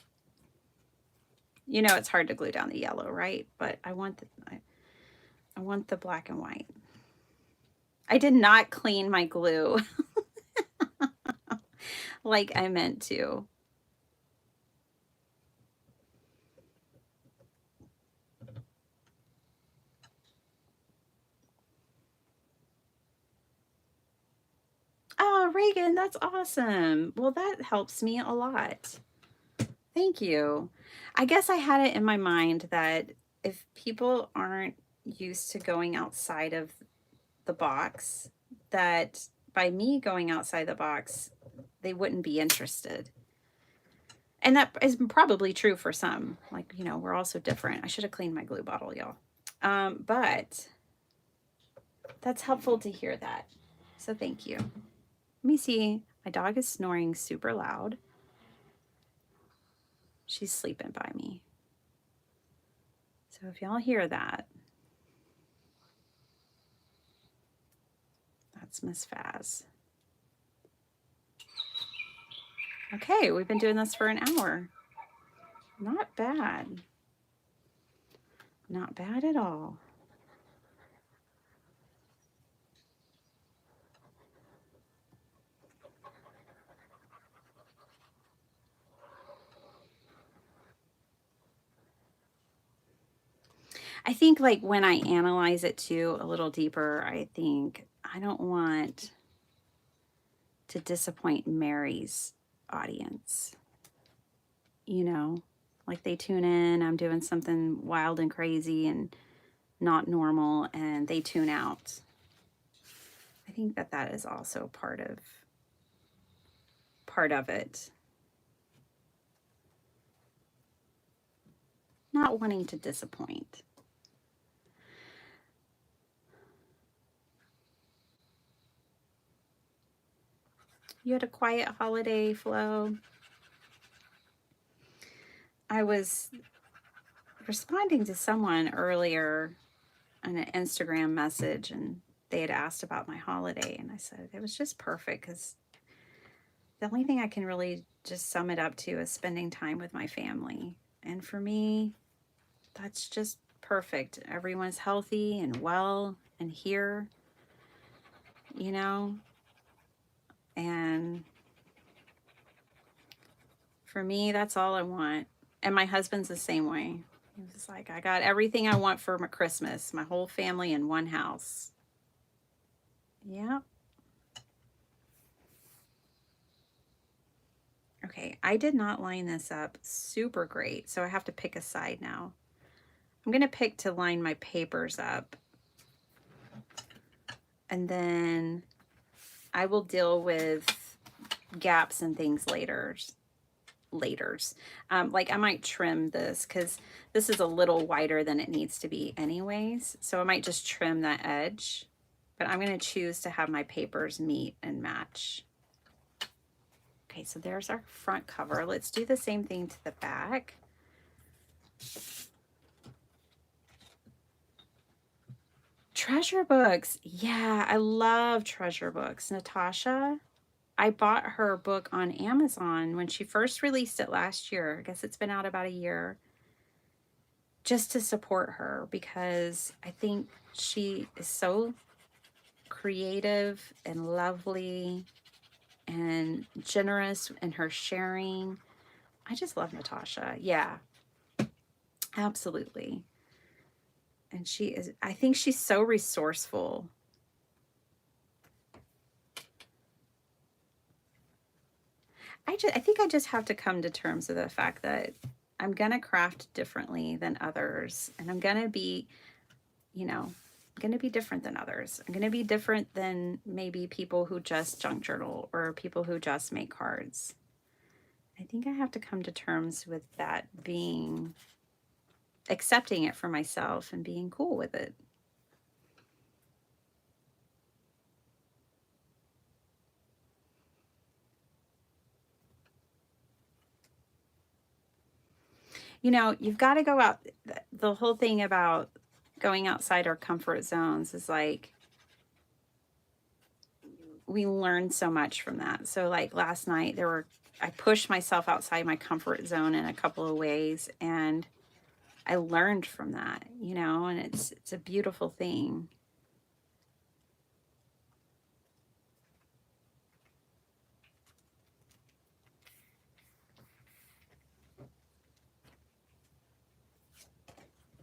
You know, it's hard to glue down the yellow, right? But I want the black and white. I did not clean my glue like I meant to. Oh, Reagan, that's awesome. Well, that helps me a lot. Thank you. I guess I had it in my mind that if people aren't used to going outside of the box, that by me going outside the box, they wouldn't be interested. And that is probably true for some. Like, you know, we're all so different. I should have cleaned my glue bottle, y'all. But that's helpful to hear that. So thank you. Let me see. My dog is snoring super loud. She's sleeping by me. So if y'all hear that, that's Miss Faz. Okay, we've been doing this for an hour. Not bad. Not bad at all. I think like when I analyze it too a little deeper, I think I don't want to disappoint Mary's audience. You know, like they tune in, I'm doing something wild and crazy and not normal, and they tune out. I think that that is also part of it. Not wanting to disappoint. You had a quiet holiday, Flo. I was responding to someone earlier on an Instagram message, and they had asked about my holiday, and I said it was just perfect because the only thing I can really just sum it up to is spending time with my family. And for me, that's just perfect. Everyone's healthy and well and here, you know, and for me, that's all I want. And my husband's the same way. He's like, I got everything I want for my Christmas, my whole family in one house. Yeah. Okay, I did not line this up super great, so I have to pick a side now. I'm going to pick to line my papers up, and then I will deal with gaps and things later. Like I might trim this because this is a little wider than it needs to be anyways, so I might just trim that edge, but I'm going to choose to have my papers meet and match. Okay, so there's our front cover. Let's do the same thing to the back. Treasure books. Yeah, I love treasure books. Natasha, I bought her book on Amazon when she first released it last year. I guess it's been out about a year. Just to support her because I think she is so creative and lovely and generous in her sharing. I just love Natasha. Yeah, absolutely. And she is, I think she's so resourceful. I think I just have to come to terms with the fact that I'm gonna craft differently than others, and I'm gonna be, you know, I'm gonna be different than others. I'm gonna be different than maybe people who just junk journal or people who just make cards. I think I have to come to terms with that, being accepting it for myself and being cool with it. You know, you've got to go out. The whole thing about going outside our comfort zones is like we learn so much from that. So like last night I pushed myself outside my comfort zone in a couple of ways, and I learned from that, you know, and it's a beautiful thing.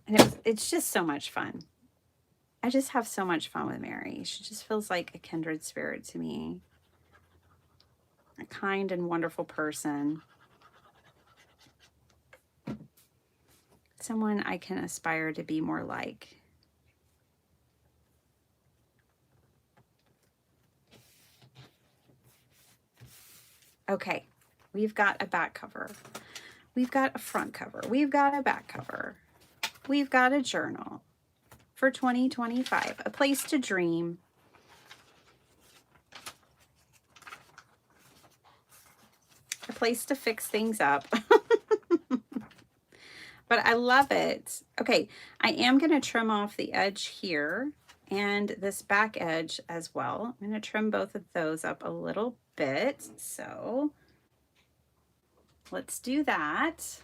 And it's just so much fun. I just have so much fun with Mary. She just feels like a kindred spirit to me. A kind and wonderful person. Someone I can aspire to be more like. Okay, we've got a back cover. We've got a front cover. We've got a back cover. We've got a journal for 2025. A place to dream. A place to fix things up. But I love it. Okay, I am going to trim off the edge here and this back edge as well. I'm going to trim both of those up a little bit. So let's do that.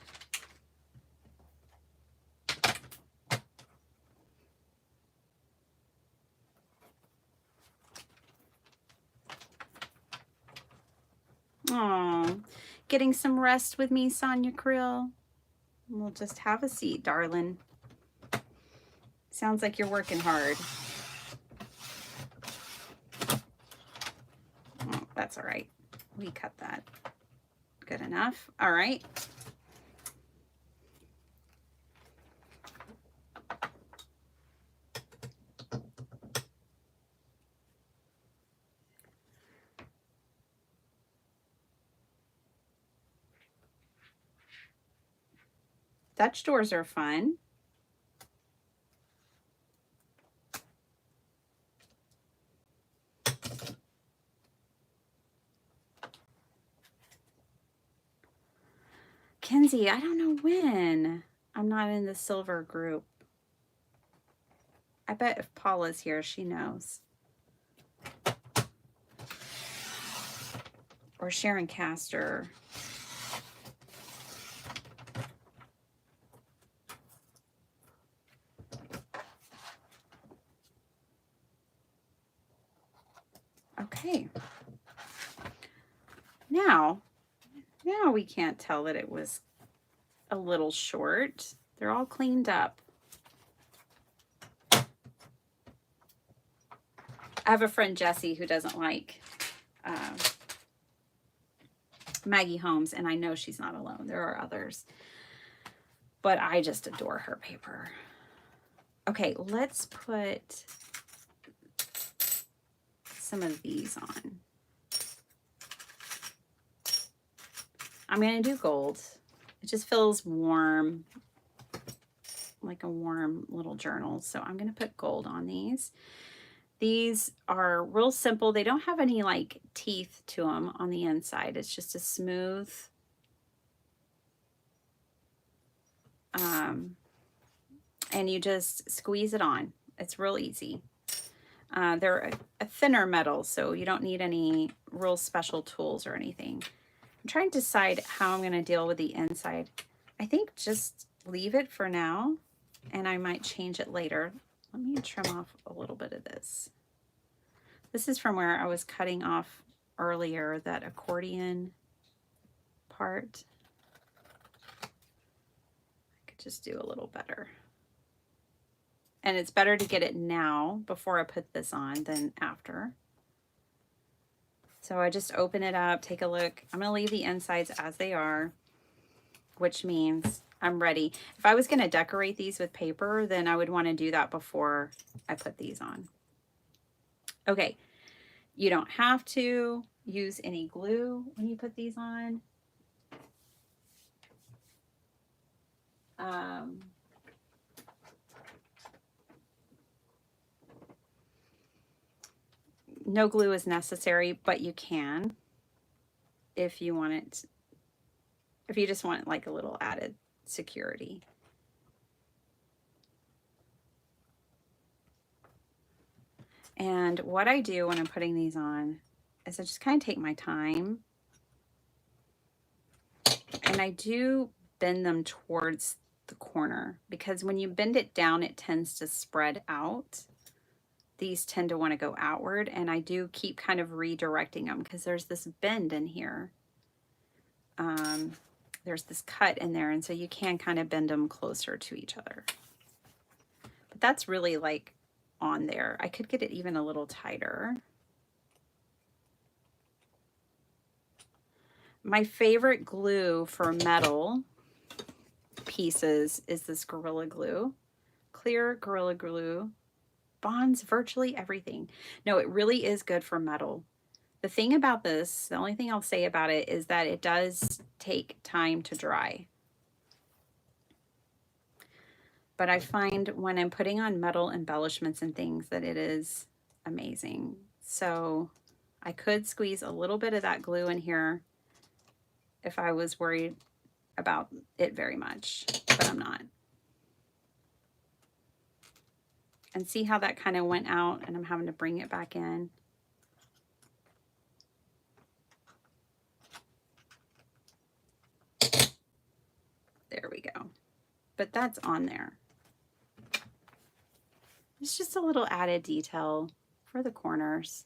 Oh, getting some rest with me, Sonia Krill. We'll just have a seat, darling. Sounds like you're working hard. Oh, that's all right. We cut that. Good enough. All right. Dutch doors are fun. Kenzie, I don't know when. I'm not in the silver group. I bet if Paula's here, she knows. Or Sharon Castor. Okay. Now we can't tell that it was a little short. They're all cleaned up. I have a friend, Jessie, who doesn't like Maggie Holmes, and I know she's not alone. There are others. But I just adore her paper. Okay, let's put some of these on. I'm going to do gold. It just feels warm, like a warm little journal. So I'm going to put gold on these. These are real simple. They don't have any like teeth to them on the inside. It's just a smooth, and you just squeeze it on. It's real easy. They're a thinner metal, so you don't need any real special tools or anything. I'm trying to decide how I'm going to deal with the inside. I think just leave it for now, and I might change it later. Let me trim off a little bit of this. This is from where I was cutting off earlier, that accordion part. I could just do a little better. And it's better to get it now before I put this on than after. So I just open it up, take a look. I'm going to leave the insides as they are, which means I'm ready. If I was going to decorate these with paper, then I would want to do that before I put these on. Okay, you don't have to use any glue when you put these on. No glue is necessary, but you can if you want it, if you just want like a little added security. And what I do when I'm putting these on is I just kind of take my time, and I do bend them towards the corner, because when you bend it down, it tends to spread out. These tend to want to go outward, and I do keep kind of redirecting them because there's this bend in here. There's this cut in there, and so you can kind of bend them closer to each other. But that's really like on there. I could get it even a little tighter. My favorite glue for metal pieces is this Gorilla Glue. Clear Gorilla Glue. Bonds virtually everything. No, it really is good for metal. The thing about this, the only thing I'll say about it is that it does take time to dry. But I find when I'm putting on metal embellishments and things that it is amazing. So I could squeeze a little bit of that glue in here if I was worried about it very much, but I'm not. And see how that kind of went out, and I'm having to bring it back in. There we go. But that's on there. It's just a little added detail for the corners.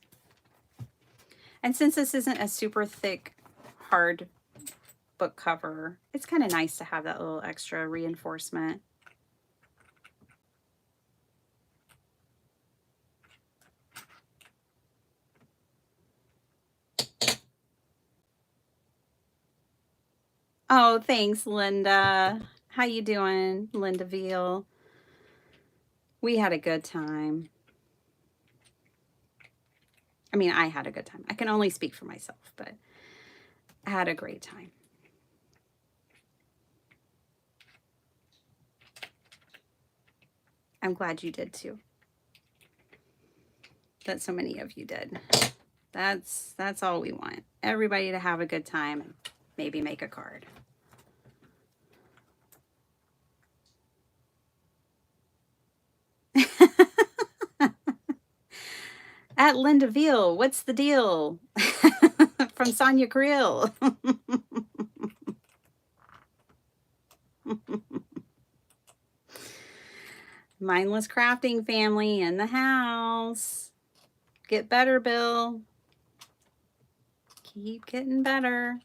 And since this isn't a super thick, hard book cover, it's kind of nice to have that little extra reinforcement. Oh, thanks, Linda. How you doing, Linda Veal? We had a good time. I mean, I had a good time. I can only speak for myself, but I had a great time. I'm glad you did too. That so many of you did. That's all we want. Everybody to have a good time and maybe make a card. At Linda Veal, what's the deal? From Sonia Creel. Mindless Crafting family in the house. Get better, Bill. Keep getting better.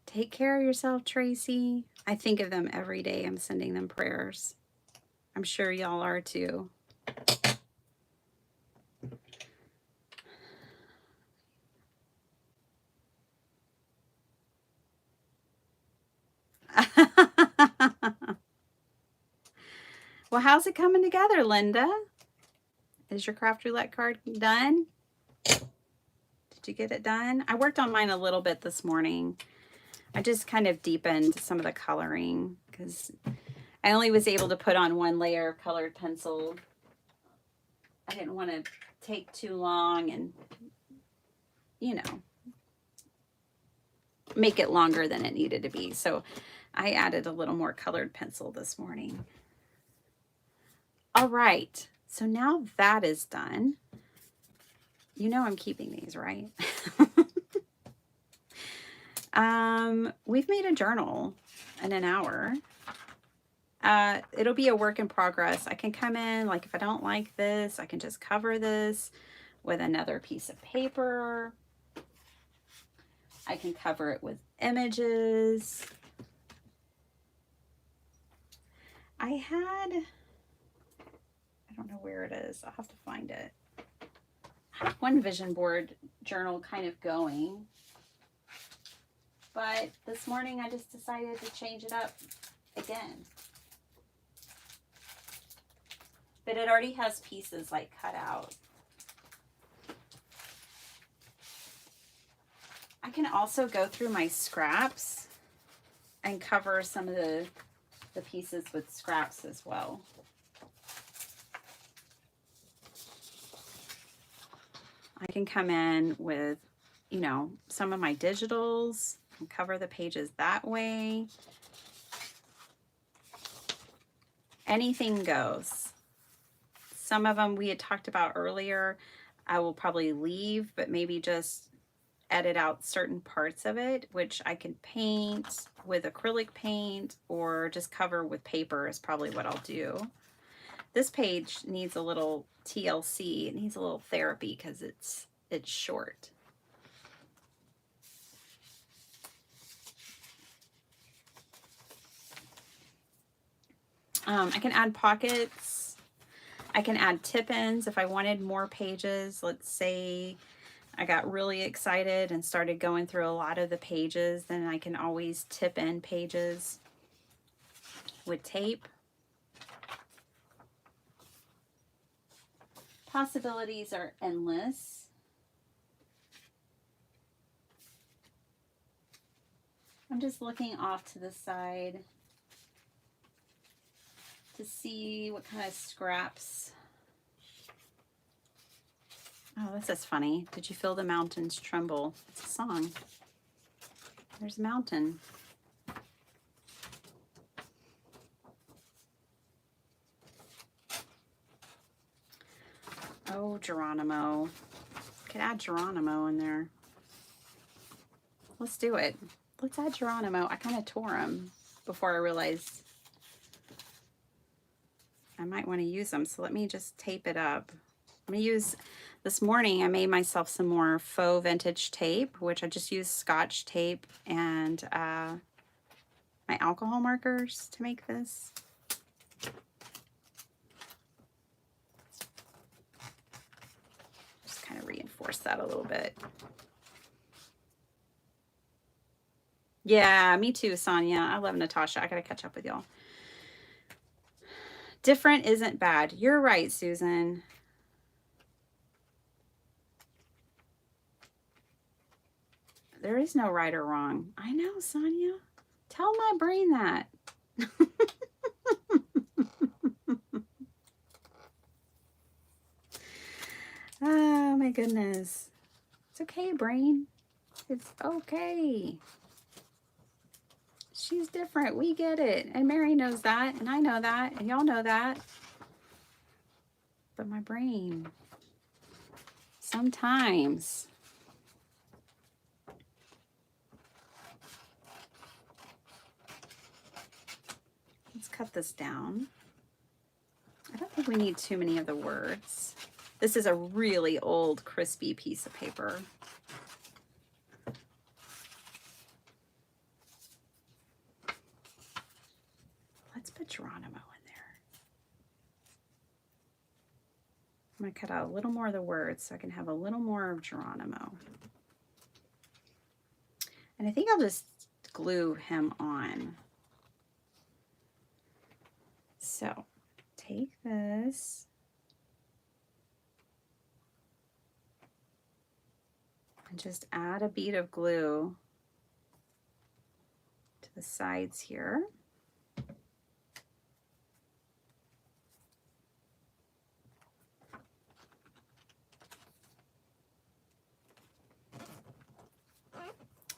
Take care of yourself, Tracy. I think of them every day. I'm sending them prayers. I'm sure y'all are too. Well, how's it coming together, Linda? Is your craft roulette card done? Did you get it done? I worked on mine a little bit this morning. I just kind of deepened some of the coloring because I only was able to put on one layer of colored pencil. I didn't want to take too long and, you know, make it longer than it needed to be. So I added a little more colored pencil this morning. All right, so now that is done. You know I'm keeping these, right? We've made a journal in an hour. It'll be a work in progress. I can come in, like if I don't like this, I can just cover this with another piece of paper. I can cover it with images. I don't know where it is. I'll have to find it. I have one vision board journal kind of going. But this morning I just decided to change it up again. But it already has pieces like cut out. I can also go through my scraps and cover some of the pieces with scraps as well. I can come in with, you know, some of my digitals and cover the pages that way. Anything goes. Some of them we had talked about earlier, I will probably leave, but maybe just edit out certain parts of it, which I can paint with acrylic paint or just cover with paper is probably what I'll do. This page needs a little TLC. It needs a little therapy because it's short. I can add pockets. I can add tip-ins if I wanted more pages. Let's say I got really excited and started going through a lot of the pages, then I can always tip in pages with tape. Possibilities are endless. I'm just looking off to the side to see what kind of scraps. Oh, this is funny. Did you feel the mountains tremble? It's a song. There's a mountain. Oh, Geronimo. Could add Geronimo in there. Let's do it. Let's add Geronimo. I kind of tore him before I realized I might want to use them. So let me just tape it up. I'm going to use, this morning I made myself some more faux vintage tape, which I just used Scotch tape and my alcohol markers to make this. Just kind of reinforce that a little bit. Yeah, me too, Sonia. I love Natasha. I gotta catch up with y'all. Different isn't bad. You're right, Susan. There is no right or wrong. I know, Sonia. Tell my brain that. Oh my goodness. It's okay, brain. It's okay. She's different. We get it. And Mary knows that. And I know that. And y'all know that. But my brain, sometimes. Let's cut this down. I don't think we need too many of the words. This is a really old, crispy piece of paper. Let's put Geronimo in there. I'm going to cut out a little more of the words so I can have a little more of Geronimo. And I think I'll just glue him on. So take this. And just add a bead of glue to the sides here.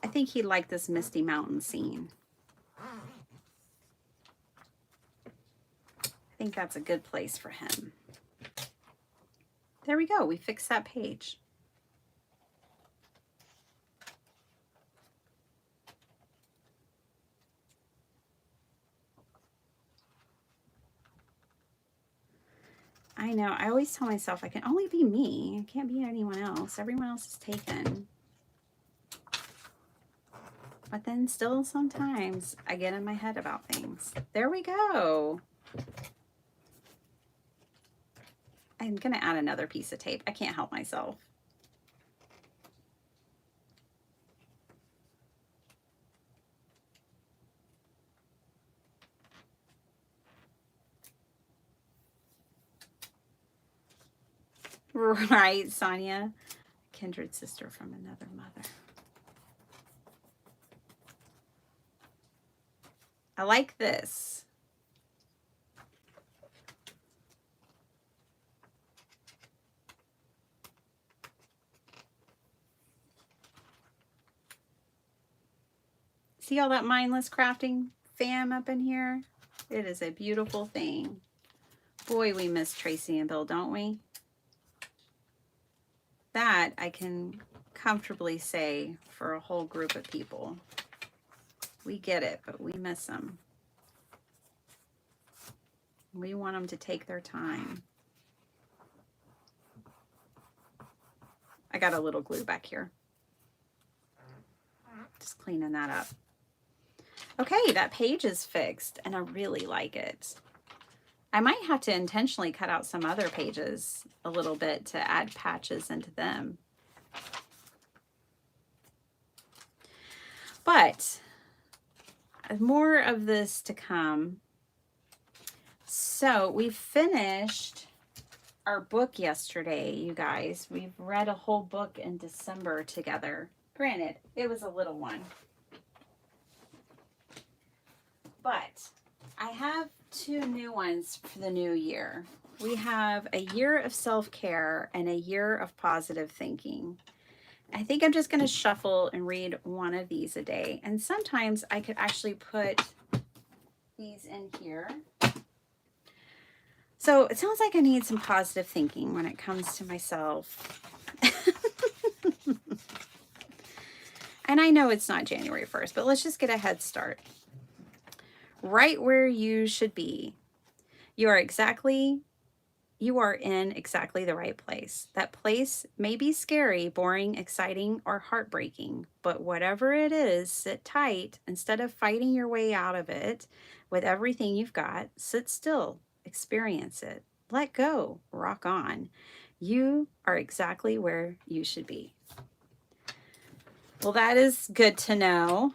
I think he'd like this Misty Mountain scene. I think that's a good place for him. There we go. We fixed that page. I know. I always tell myself I can only be me. I can't be anyone else. Everyone else is taken. But then still sometimes I get in my head about things. There we go. I'm going to add another piece of tape. I can't help myself. Right, Sonia? Kindred sister from another mother. I like this. See all that mindless crafting fam up in here? It is a beautiful thing. Boy, we miss Tracy and Bill, don't we? That I can comfortably say for a whole group of people. We get it, but we miss them. We want them to take their time. I got a little glue back here. Just cleaning that up. Okay, that page is fixed, and I really like it. I might have to intentionally cut out some other pages a little bit to add patches into them. But more of this to come. So we finished our book yesterday, you guys. We've read a whole book in December together. Granted, it was a little one. But I have 2 new ones for the new year. We have A Year of Self-Care and A Year of Positive Thinking. I think I'm just going to shuffle and read one of these a day. And sometimes I could actually put these in here. So it sounds like I need some positive thinking when it comes to myself. And I know it's not January 1st, but let's just get a head start. Right where you should be. You are in exactly the right place. That place may be scary, boring, exciting, or heartbreaking, but whatever it is, sit tight. Instead of fighting your way out of it with everything you've got, sit still, experience it, let go, rock on. You are exactly where you should be. Well, that is good to know.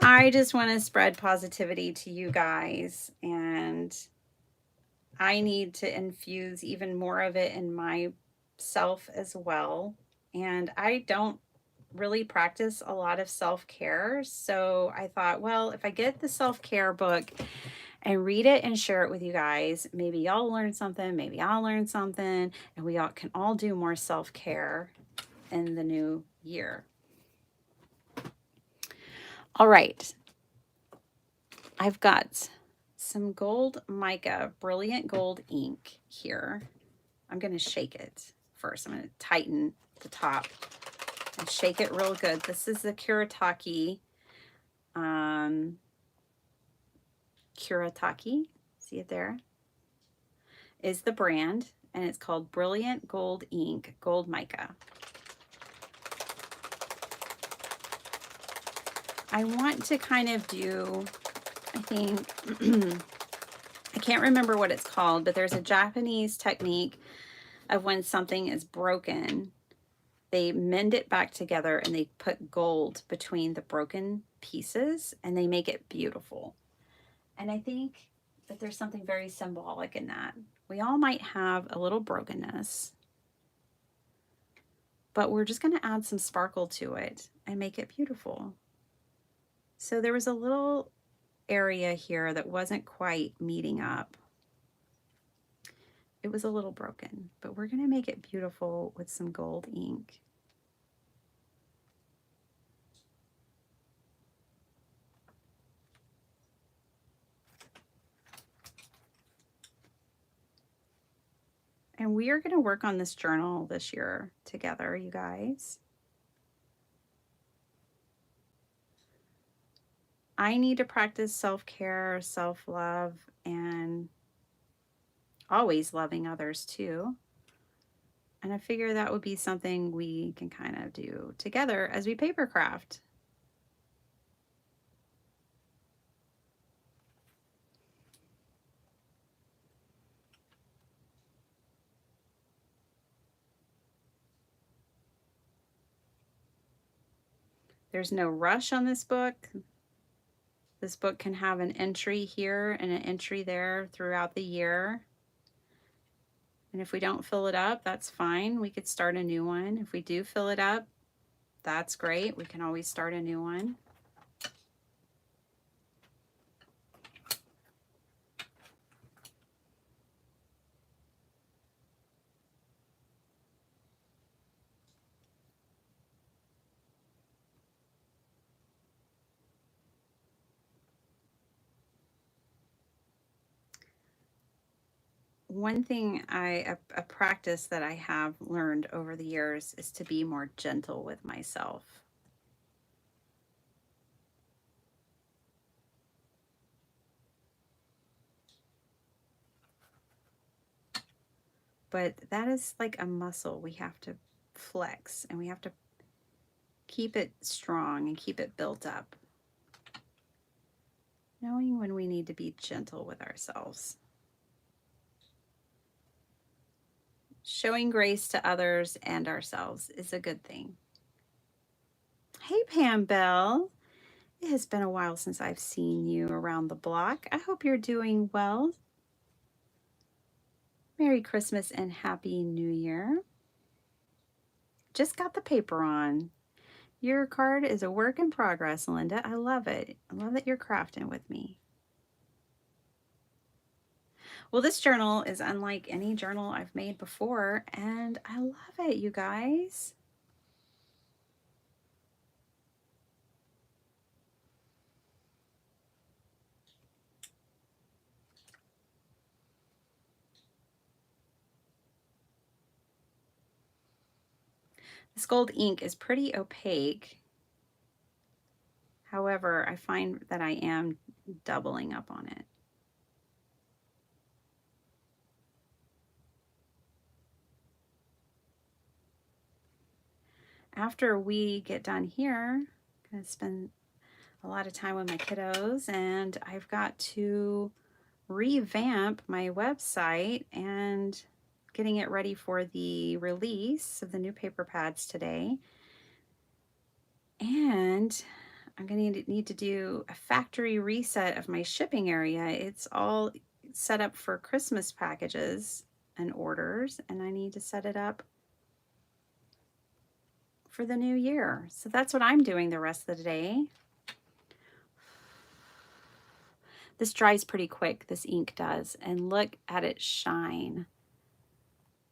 I just want to spread positivity to you guys, and I need to infuse even more of it in myself as well. And I don't really practice a lot of self-care. So I thought, well, if I get the self-care book and read it and share it with you guys, maybe y'all learn something, maybe I'll learn something, and we all can all do more self-care in the new year. All right. I've got some gold mica, brilliant gold ink here. I'm going to shake it first. I'm going to tighten the top and shake it real good. This is the Kuretake. Kuretake, see it there? Is the brand, and it's called Brilliant Gold Ink, Gold Mica. I want to kind of do, I think, I can't remember what it's called, but there's a Japanese technique of when something is broken, they mend it back together and they put gold between the broken pieces and they make it beautiful. And I think that there's something very symbolic in that. We all might have a little brokenness, but we're just going to add some sparkle to it and make it beautiful. So there was a little area here that wasn't quite meeting up. It was a little broken, but we're going to make it beautiful with some gold ink. And we are going to work on this journal this year together, you guys. I need to practice self-care, self-love, and always loving others too. And I figure that would be something we can kind of do together as we paper craft. There's no rush on this book. This book can have an entry here and an entry there throughout the year. And if we don't fill it up, that's fine. We could start a new one. If we do fill it up, that's great. We can always start a new one. One thing a practice that I have learned over the years is to be more gentle with myself. But that is like a muscle we have to flex, and we have to keep it strong and keep it built up. Knowing when we need to be gentle with ourselves. Showing grace to others and ourselves is a good thing. Hey, Pam Bell. It has been a while since I've seen you around the block. I hope you're doing well. Merry Christmas and Happy New Year. Just got the paper on. Your card is a work in progress, Linda. I love it. I love that you're crafting with me. Well, this journal is unlike any journal I've made before, and I love it, you guys. This gold ink is pretty opaque. However, I find that I am doubling up on it. After we get done here, I'm going to spend a lot of time with my kiddos, and I've got to revamp my website and getting it ready for the release of the new paper pads today. And I'm going to need to do a factory reset of my shipping area. It's all set up for Christmas packages and orders, and I need to set it up for the new year. So that's what I'm doing the rest of the day. This dries pretty quick, this ink does, and look at it shine.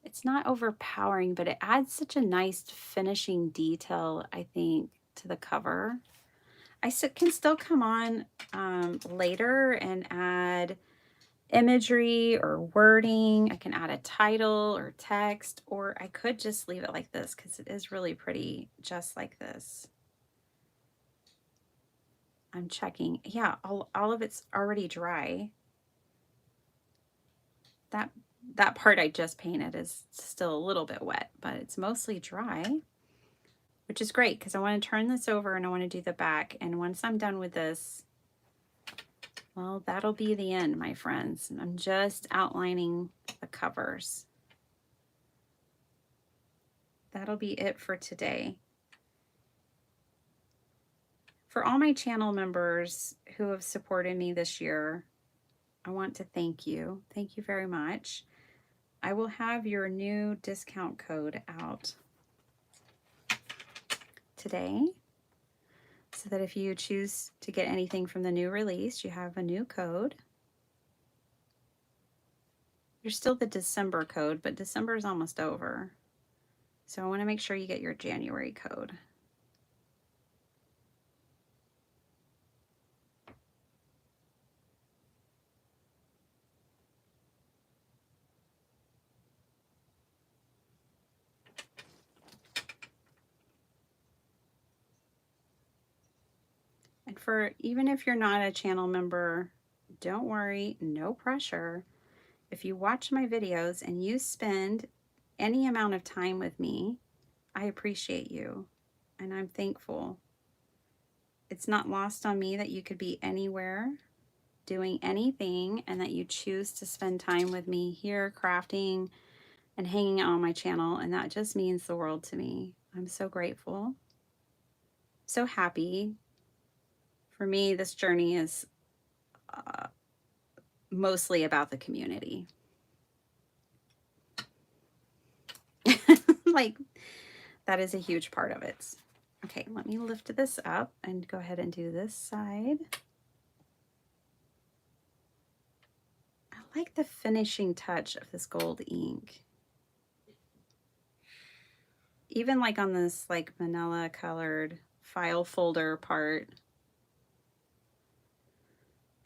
It's not overpowering, but it adds such a nice finishing detail, I think, to the cover. I can still come on later and add imagery or wording. I can add a title or text, or I could just leave it like this because it is really pretty just like this. I'm checking. Yeah, all of it's already dry. That part I just painted is still a little bit wet, but it's mostly dry, which is great because I want to turn this over and I want to do the back. And once I'm done with this, well, that'll be the end, my friends. I'm just outlining the covers. That'll be it for today. For all my channel members who have supported me this year, I want to thank you. Thank you very much. I will have your new discount code out today so that if you choose to get anything from the new release, you have a new code. You're still the December code, but December is almost over. So I want to make sure you get your January code. And for even if you're not a channel member, don't worry, no pressure. If you watch my videos and you spend any amount of time with me, I appreciate you and I'm thankful. It's not lost on me that you could be anywhere doing anything and that you choose to spend time with me here crafting and hanging out on my channel, and that just means the world to me. I'm so grateful, so happy. For me, this journey is mostly about the community. Like, that is a huge part of it. Okay, let me lift this up and go ahead and do this side. I like the finishing touch of this gold ink. Even like on this like manila colored file folder part.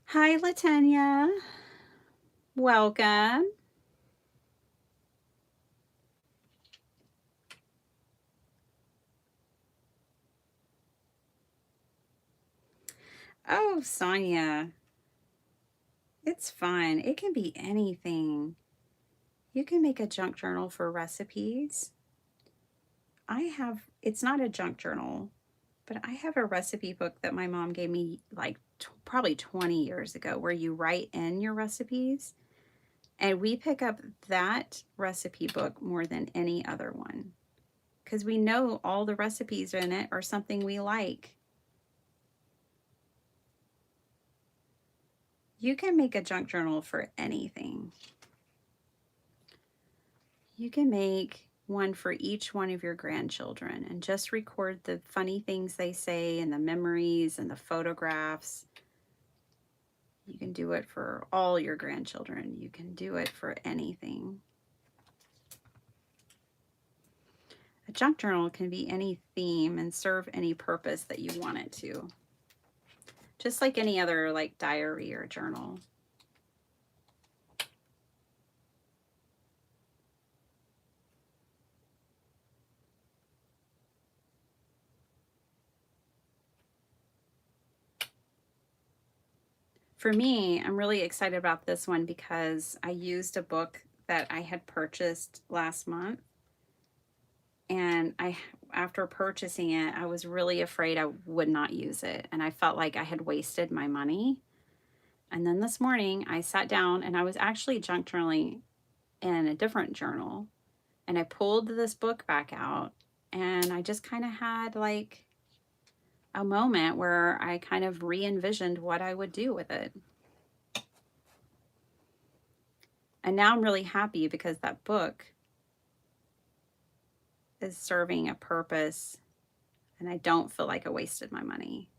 Hi, Latanya. Welcome. Oh, Sonia. It's fun. It can be anything. You can make a junk journal for recipes. It's not a junk journal, but I have a recipe book that my mom gave me like probably 20 years ago where you write in your recipes. And we pick up that recipe book more than any other one because we know all the recipes in it are something we like. You can make a junk journal for anything. You can make one for each one of your grandchildren and just record the funny things they say and the memories and the photographs. You can do it for all your grandchildren. You can do it for anything. A junk journal can be any theme and serve any purpose that you want it to. Just like any other like diary or journal. For me, I'm really excited about this one because I used a book that I had purchased last month. And after purchasing it, I was really afraid I would not use it. And I felt like I had wasted my money. And then this morning I sat down and I was actually junk journaling in a different journal, and I pulled this book back out, and I just kind of had like a moment where I kind of re-envisioned what I would do with it. And now I'm really happy because that book is serving a purpose, and I don't feel like I wasted my money.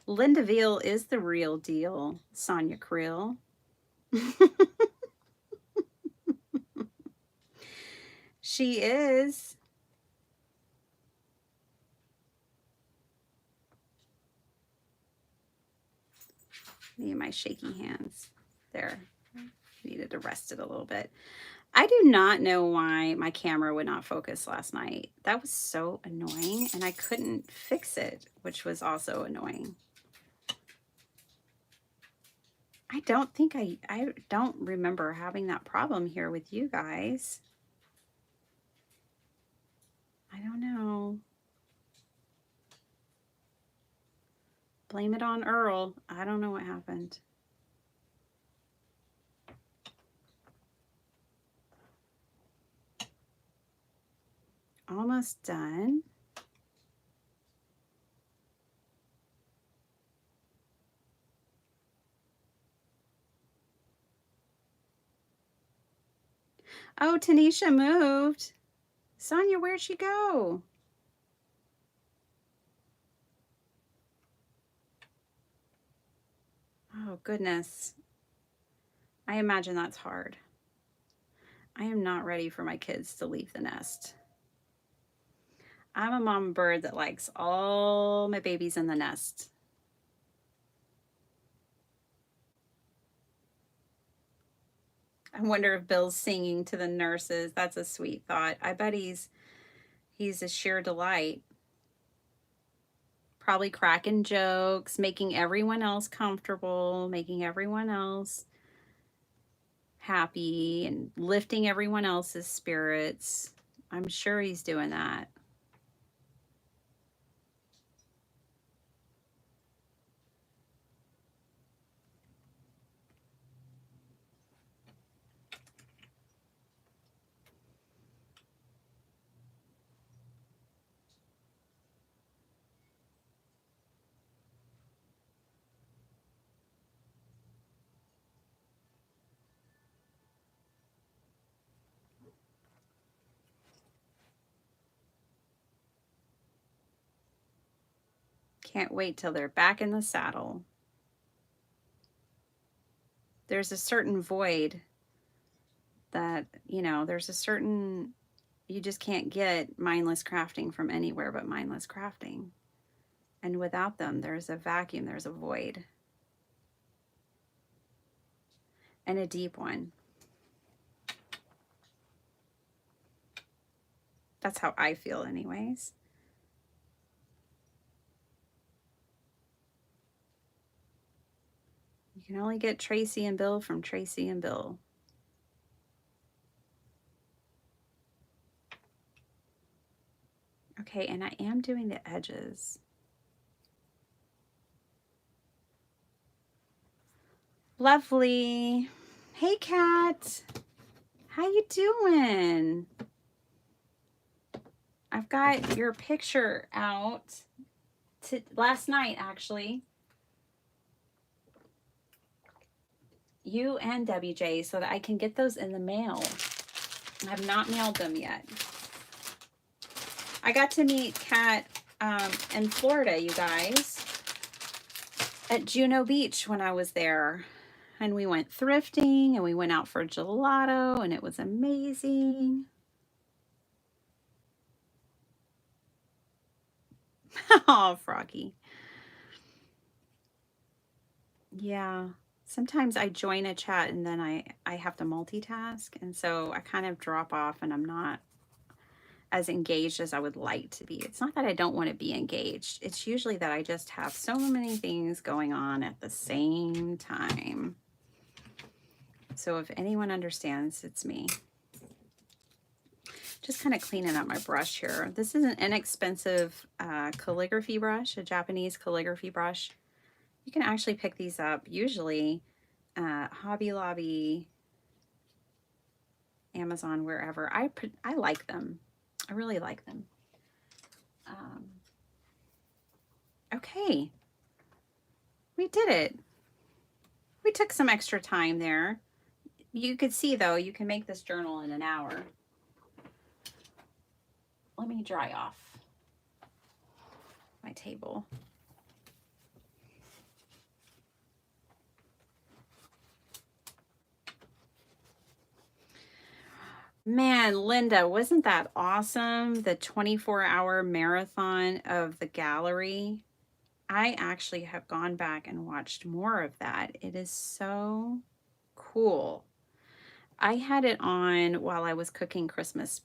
Linda Veal is the real deal, Sonia Creel. She is. Me and my shaky hands. There. Needed to rest it a little bit. I do not know why my camera would not focus last night. That was so annoying, and I couldn't fix it, which was also annoying. I don't think I don't remember having that problem here with you guys. I don't know. Blame it on Earl. I don't know what happened. Almost done. Oh, Tanisha moved. Sonia, where'd she go? Oh, goodness. I imagine that's hard. I am not ready for my kids to leave the nest. I'm a mama bird that likes all my babies in the nest. I wonder if Bill's singing to the nurses. That's a sweet thought. I bet he's a sheer delight. Probably cracking jokes, making everyone else comfortable, making everyone else happy, and lifting everyone else's spirits. I'm sure he's doing that. Can't wait till they're back in the saddle. There's a certain void that, you know, there's a certain, you just can't get mindless crafting from anywhere but mindless crafting. And without them, there's a vacuum, there's a void. And a deep one. That's how I feel anyways. You can only get Tracy and Bill from Tracy and Bill. Okay, and I am doing the edges. Lovely. Hey, Kat. How you doing? I've got your picture out last night, actually. You and WJ, so that I can get those in the mail. I have not mailed them yet. I got to meet Kat in Florida, you guys, at Juno Beach when I was there. And we went thrifting, and we went out for gelato, and it was amazing. Oh, Froggy. Yeah. Sometimes I join a chat and then I have to multitask. And so I kind of drop off and I'm not as engaged as I would like to be. It's not that I don't want to be engaged. It's usually that I just have so many things going on at the same time. So if anyone understands, it's me. Just kind of cleaning up my brush here. This is an inexpensive calligraphy brush, a Japanese calligraphy brush. You can actually pick these up usually Hobby Lobby, Amazon, wherever. I like them. I really like them. Okay, we did it. We took some extra time there. You could see though, you can make this journal in an hour. Let me dry off my table. Man, Linda, wasn't that awesome? The 24-hour marathon of the gallery. I actually have gone back and watched more of that. It is so cool. I had it on while I was cooking Christmas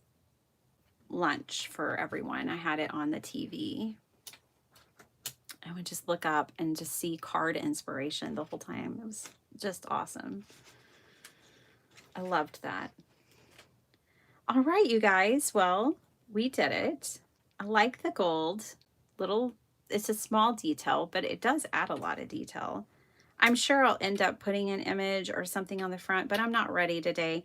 lunch for everyone. I had it on the TV. I would just look up and just see card inspiration the whole time. It was just awesome. I loved that. All right, you guys. Well, we did it. I like the gold. It's a small detail, but it does add a lot of detail. I'm sure I'll end up putting an image or something on the front, but I'm not ready today.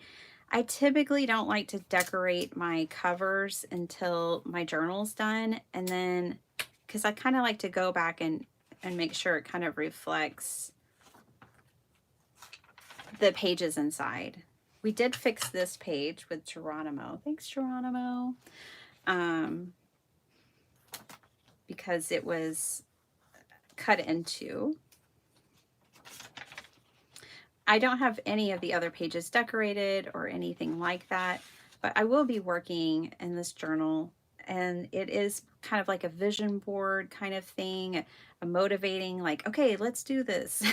I typically don't like to decorate my covers until my journal's done, and then because I kind of like to go back and make sure it kind of reflects the pages inside. We did fix this page with Geronimo. Thanks, Geronimo. Because it was cut into. I don't have any of the other pages decorated or anything like that, but I will be working in this journal, and it is kind of like a vision board kind of thing, a motivating, like, okay, let's do this.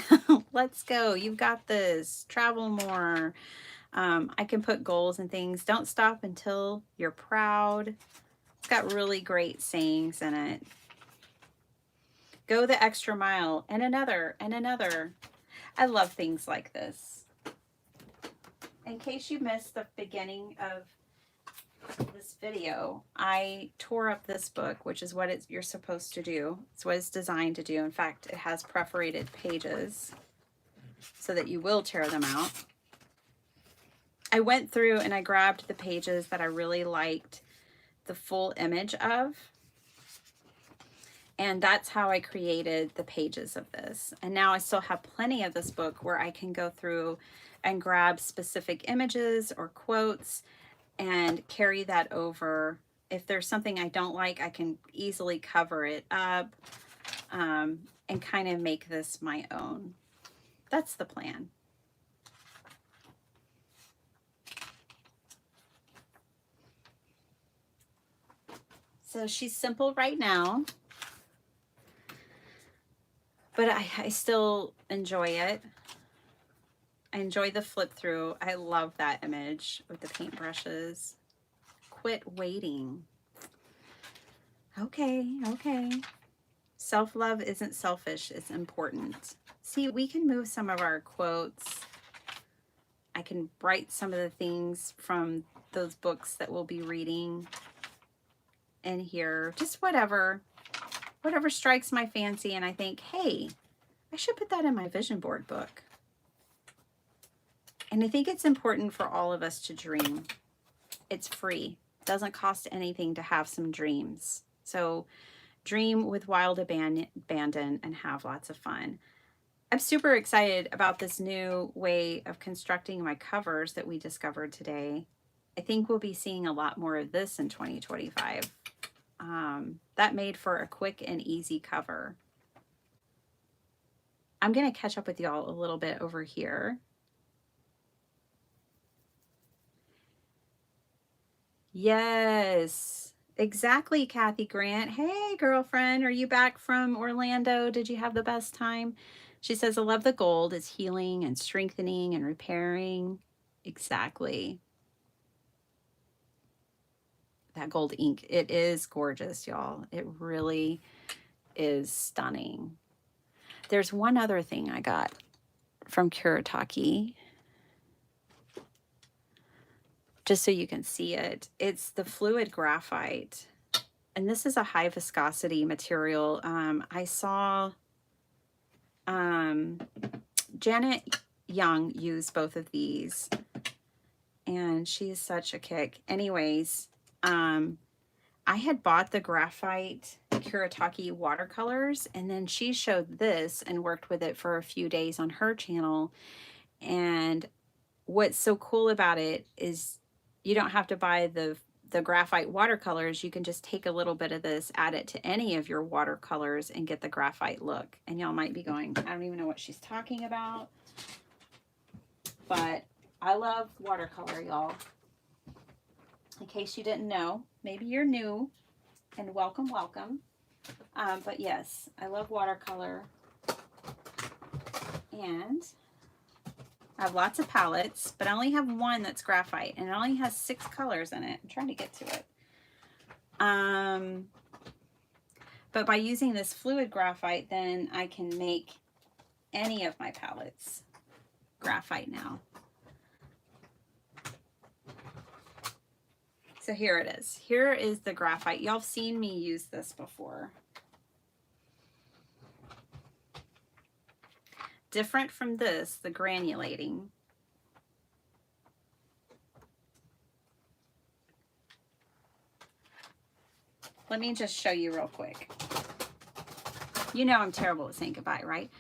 Let's go. You've got this. Travel more. I can put goals and things. Don't stop until you're proud. It's got really great sayings in it. Go the extra mile, and another, and another. I love things like this. In case you missed the beginning of this video, I tore up this book, which is what you're supposed to do. It's what it's designed to do. In fact, it has perforated pages so that you will tear them out. I went through and I grabbed the pages that I really liked the full image of. And that's how I created the pages of this. And now I still have plenty of this book where I can go through and grab specific images or quotes and carry that over. If there's something I don't like, I can easily cover it up and kind of make this my own. That's the plan. So she's simple right now, but I still enjoy it. I enjoy the flip through. I love that image with the paintbrushes. Quit waiting. Okay, okay. Self-love isn't selfish, it's important. See, we can move some of our quotes. I can write some of the things from those books that we'll be reading in here. Just whatever strikes my fancy, and I think, hey, I should put that in my vision board book. And I think it's important for all of us to dream. It's free. It doesn't cost anything to have some dreams. So dream with wild abandon and have lots of fun. I'm super excited about this new way of constructing my covers that we discovered today. I think we'll be seeing a lot more of this in 2025. That made for a quick and easy cover. I'm going to catch up with y'all a little bit over here. Yes, exactly, Kathy Grant. Hey, girlfriend, are you back from Orlando? Did you have the best time? She says, I love the gold. It's healing and strengthening and repairing. Exactly. that gold ink. It is gorgeous, y'all. It really is stunning. There's one other thing I got from Kuretake, just so you can see it. It's the fluid graphite. And this is a high viscosity material. I saw Janet Young use both of these, and she is such a kick. Anyways, I had bought the graphite Kuretake watercolors, and then she showed this and worked with it for a few days on her channel. And what's so cool about it is you don't have to buy the graphite watercolors. You can just take a little bit of this, add it to any of your watercolors, and get the graphite look. And y'all might be going, I don't even know what she's talking about. But I love watercolor, y'all. In case you didn't know, maybe you're new, and welcome, welcome. But yes, I love watercolor. And I have lots of palettes, but I only have one that's graphite, and it only has 6 colors in it. I'm trying to get to it. But by using this fluid graphite, then I can make any of my palettes graphite now. So here it is. Here is the graphite. Y'all have seen me use this before. Different from this, the granulating. Let me just show you real quick. You know I'm terrible at saying goodbye, right?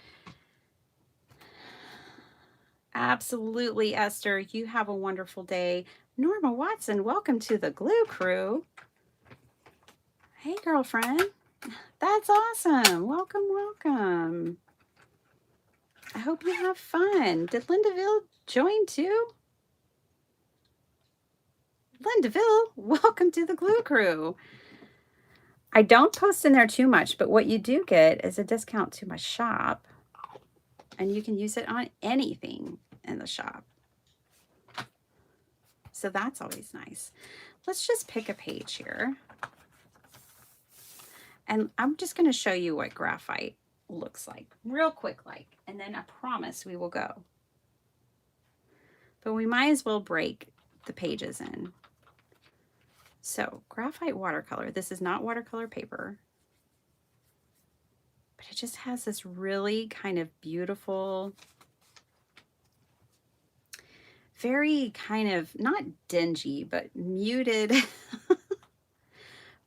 Absolutely, Esther. You have a wonderful day. Norma Watson, welcome to the Glue Crew. Hey, girlfriend. That's awesome. Welcome, welcome. I hope you have fun. Did Lindaville join too? Lindaville, welcome to the Glue Crew. I don't post in there too much, but what you do get is a discount to my shop, and you can use it on anything in the shop. So that's always nice. Let's just pick a page here. And I'm just going to show you what graphite looks like real quick, and then I promise we will go. But we might as well break the pages in. So graphite watercolor, this is not watercolor paper, but it just has this really kind of beautiful, very kind of not dingy, but muted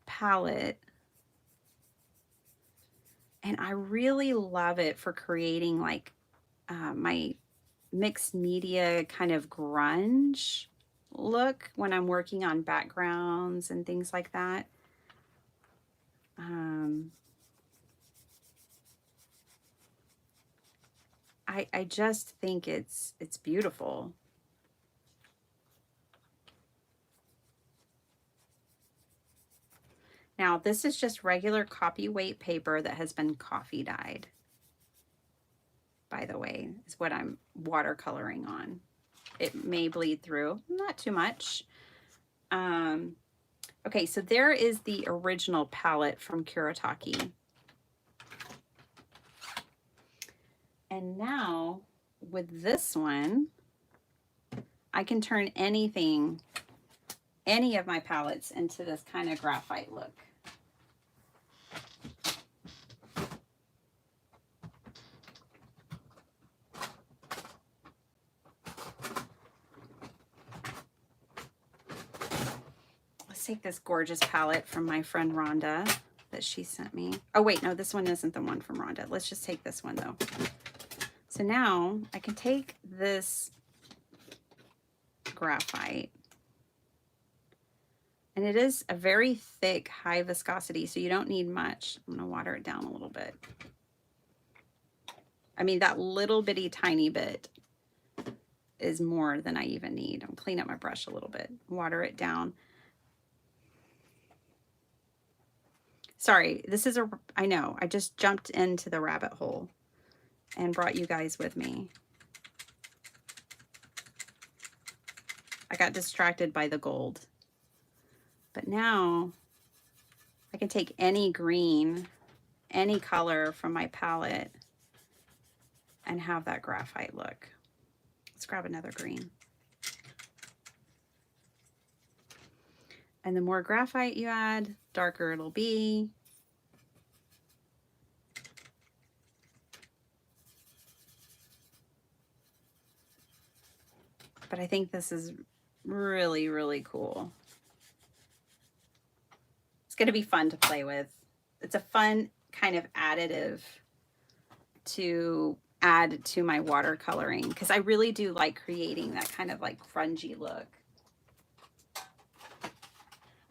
palette. And I really love it for creating like my mixed media kind of grunge look when I'm working on backgrounds and things like that. I just think it's beautiful. Now this is just regular copy weight paper that has been coffee dyed, by the way, is what I'm watercoloring on. It may bleed through, not too much. Okay, so there is the original palette from Kuretake. And now with this one, I can turn anything, any of my palettes into this kind of graphite look. Take this gorgeous palette from my friend Rhonda that she sent me. Oh wait, no, this one isn't the one from Rhonda. Let's just take this one though. So now I can take this graphite, and it is a very thick, high viscosity, so you don't need much. I'm gonna water it down a little bit. I mean, that little bitty tiny bit is more than I even need. I'm clean up my brush a little bit, water it down. Sorry, this is I know, I just jumped into the rabbit hole and brought you guys with me. I got distracted by the gold. But now I can take any green, any color from my palette and have that graphite look. Let's grab another green. And the more graphite you add, darker it'll be. But I think this is really, really cool. It's going to be fun to play with. It's a fun kind of additive to add to my watercoloring because I really do like creating that kind of like grungy look.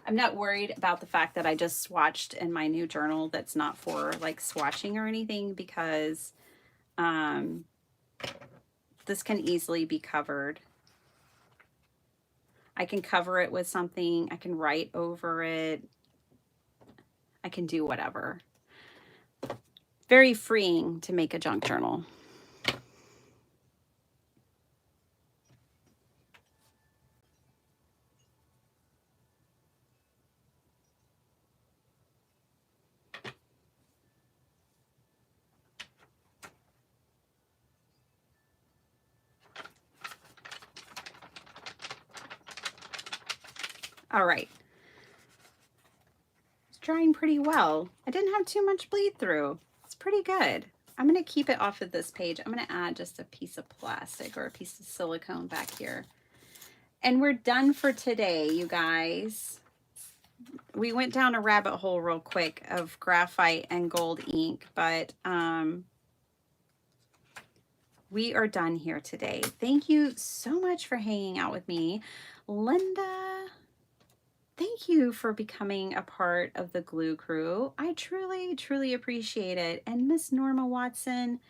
I'm not worried about the fact that I just swatched in my new journal that's not for like swatching or anything because this can easily be covered. I can cover it with something. I can write over it. I can do whatever. Very freeing to make a junk journal. All right. It's drying pretty well. I didn't have too much bleed through. It's pretty good. I'm going to keep it off of this page. I'm going to add just a piece of plastic or a piece of silicone back here. And we're done for today, you guys. We went down a rabbit hole real quick of graphite and gold ink, but we are done here today. Thank you so much for hanging out with me. Linda, thank you for becoming a part of the Glue Crew. I truly, truly appreciate it. And Miss Norma Watson,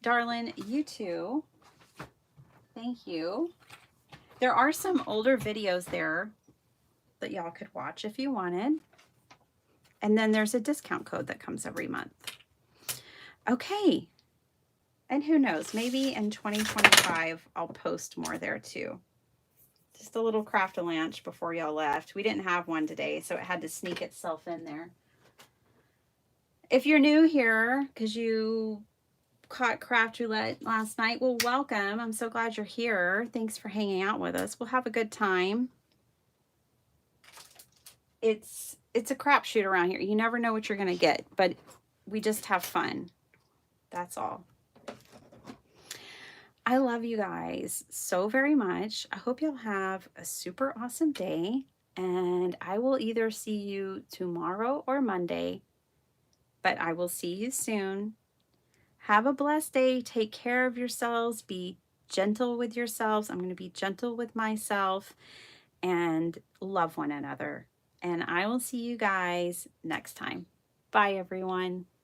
darling, you too. Thank you. There are some older videos there that y'all could watch if you wanted. And then there's a discount code that comes every month. Okay. And who knows, maybe in 2025, I'll post more there too. Just a little craft-a-lanch before y'all left. We didn't have one today, so it had to sneak itself in there. If you're new here, because you caught Craft Roulette last night, well, welcome. I'm so glad you're here. Thanks for hanging out with us. We'll have a good time. It's a crapshoot around here. You never know what you're going to get, but we just have fun. That's all. I love you guys so very much. I hope you'll have a super awesome day, and I will either see you tomorrow or Monday, but I will see you soon. Have a blessed day. Take care of yourselves. Be gentle with yourselves. I'm going to be gentle with myself, and love one another. And I will see you guys next time. Bye, everyone.